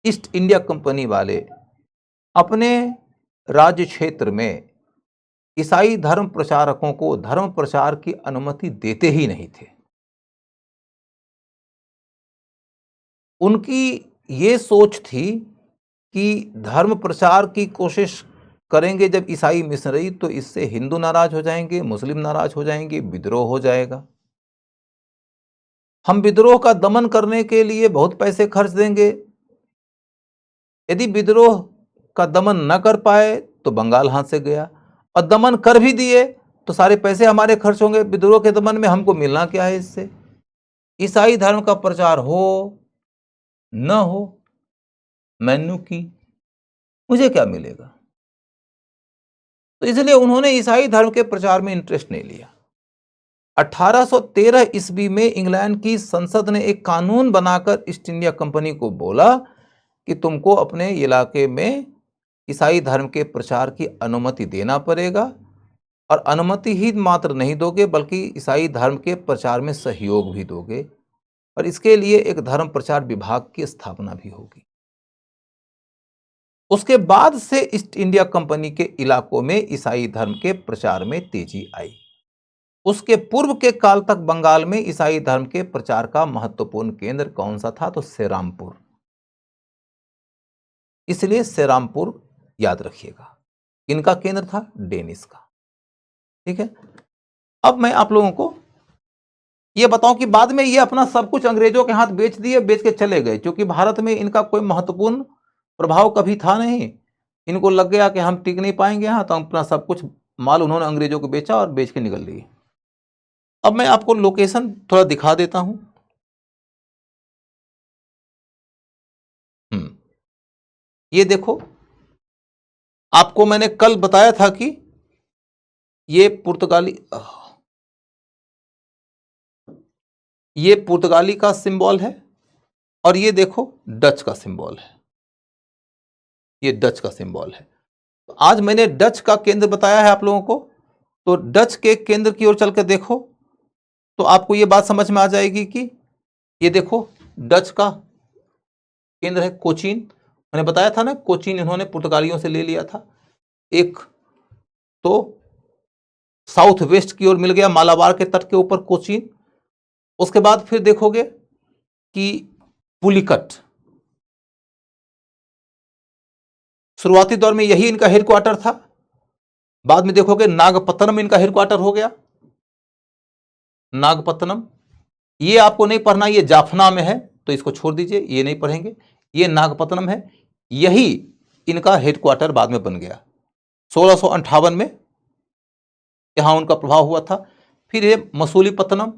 ईस्ट इंडिया कंपनी वाले अपने राज्य क्षेत्र में ईसाई धर्म प्रचारकों को धर्म प्रचार की अनुमति देते ही नहीं थे। उनकी ये सोच थी कि धर्म प्रचार की कोशिश करेंगे जब ईसाई मिशनरी, तो इससे हिंदू नाराज हो जाएंगे, मुस्लिम नाराज हो जाएंगे, विद्रोह हो जाएगा। हम विद्रोह का दमन करने के लिए बहुत पैसे खर्च देंगे। यदि विद्रोह का दमन न कर पाए तो बंगाल हाथ से गया, और दमन कर भी दिए तो सारे पैसे हमारे खर्च होंगे विद्रोह के दमन में, हमको मिलना क्या है इससे? ईसाई धर्म का प्रचार हो न हो, मैनू की मुझे क्या मिलेगा? तो इसलिए उन्होंने ईसाई धर्म के प्रचार में इंटरेस्ट नहीं लिया। 1813 ईस्वी में इंग्लैंड की संसद ने एक कानून बनाकर ईस्ट इंडिया कंपनी को बोला कि तुमको अपने इलाके में ईसाई धर्म के प्रचार की अनुमति देना पड़ेगा, और अनुमति ही मात्र नहीं दोगे बल्कि ईसाई धर्म के प्रचार में सहयोग भी दोगे, और इसके लिए एक धर्म प्रचार विभाग की स्थापना भी होगी। उसके बाद से ईस्ट इंडिया कंपनी के इलाकों में ईसाई धर्म के प्रचार में तेजी आई। उसके पूर्व के काल तक बंगाल में ईसाई धर्म के प्रचार का महत्वपूर्ण केंद्र कौन सा था? तो सेरामपुर। इसलिए सेरामपुर याद रखिएगा। इनका केंद्र था डेनिस का। ठीक है। अब मैं आप लोगों को यह बताऊं कि बाद में ये अपना सब कुछ अंग्रेजों के हाथ बेच दिए, बेच के चले गए, क्योंकि भारत में इनका कोई महत्वपूर्ण प्रभाव कभी था नहीं। इनको लग गया कि हम टिक नहीं पाएंगे यहां, तो अपना सब कुछ माल उन्होंने अंग्रेजों को बेचा और बेच के निकल लिए। अब मैं आपको लोकेशन थोड़ा दिखा देता हूं। ये देखो, आपको मैंने कल बताया था कि ये पुर्तगाली का सिंबल है और ये देखो डच का सिंबल है, ये डच का सिंबल है। तो आज मैंने डच का केंद्र बताया है आप लोगों को, तो डच के केंद्र की ओर चलकर देखो तो आपको ये बात समझ में आ जाएगी कि ये देखो डच का केंद्र है कोचीन। मैंने बताया था ना, कोचीन इन्होंने पुर्तगालियों से ले लिया था। एक तो साउथ वेस्ट की ओर मिल गया मालाबार के तट के ऊपर कोचीन। उसके बाद फिर देखोगे कि पुलिकट, शुरुआती दौर में यही इनका हेडक्वार्टर था। बाद में देखोगे नागपत्तनम इनका हेडक्वार्टर हो गया, नागपत्तनम। ये आपको नहीं पढ़ना, ये जाफना में है तो इसको छोड़ दीजिए, ये नहीं पढ़ेंगे। ये नागपत्तनम है, यही इनका हेडक्वार्टर बाद में बन गया। 1658 में यहां उनका प्रभाव हुआ था। फिर ये मसूलीपत्तनम,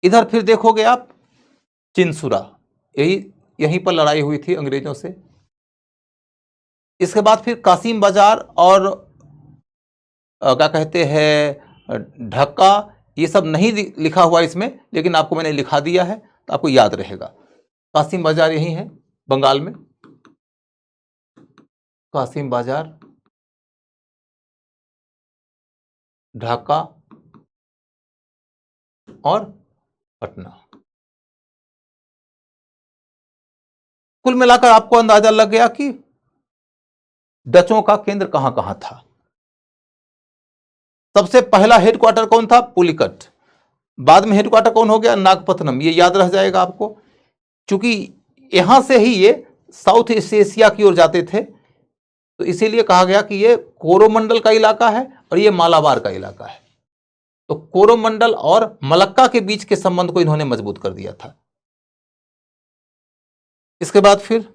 इधर फिर देखोगे आप चिंसुरा, यहीं पर लड़ाई हुई थी अंग्रेजों से। इसके बाद फिर कासिम बाजार और क्या कहते हैं ढक्का, ये सब नहीं लिखा हुआ इसमें, लेकिन आपको मैंने लिखा दिया है तो आपको याद रहेगा। कासिम बाजार यही है बंगाल में, कासिम बाजार, ढाका और पटना। कुल मिलाकर आपको अंदाजा लग गया कि डचों का केंद्र कहां कहां था। सबसे पहला हेडक्वार्टर कौन था? पुलिकट। बाद में हेडक्वार्टर कौन हो गया? नागपत्तनम। ये याद रह जाएगा आपको, क्योंकि यहां से ही ये साउथ ईस्ट एशिया की ओर जाते थे, तो इसीलिए कहा गया कि ये कोरोमंडल का इलाका है और ये मालाबार का इलाका है। तो कोरोमंडल और मलक्का के बीच के संबंध को इन्होंने मजबूत कर दिया था। इसके बाद फिर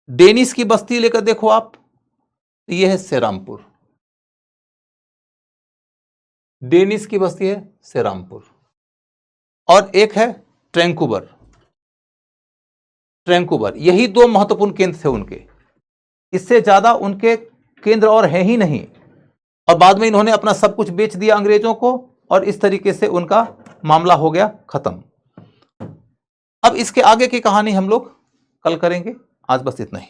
डेनिस की बस्ती लेकर देखो आप, ये है सेरामपुर, डेनिस की बस्ती है सेरामपुर। और एक है ट्रैंकुबर, ट्रैंकुबर। यही दो महत्वपूर्ण केंद्र थे उनके, इससे ज्यादा उनके केंद्र और हैं ही नहीं। और बाद में इन्होंने अपना सब कुछ बेच दिया अंग्रेजों को और इस तरीके से उनका मामला हो गया खत्म। अब इसके आगे की कहानी हम लोग कल करेंगे, आज बस इतना ही।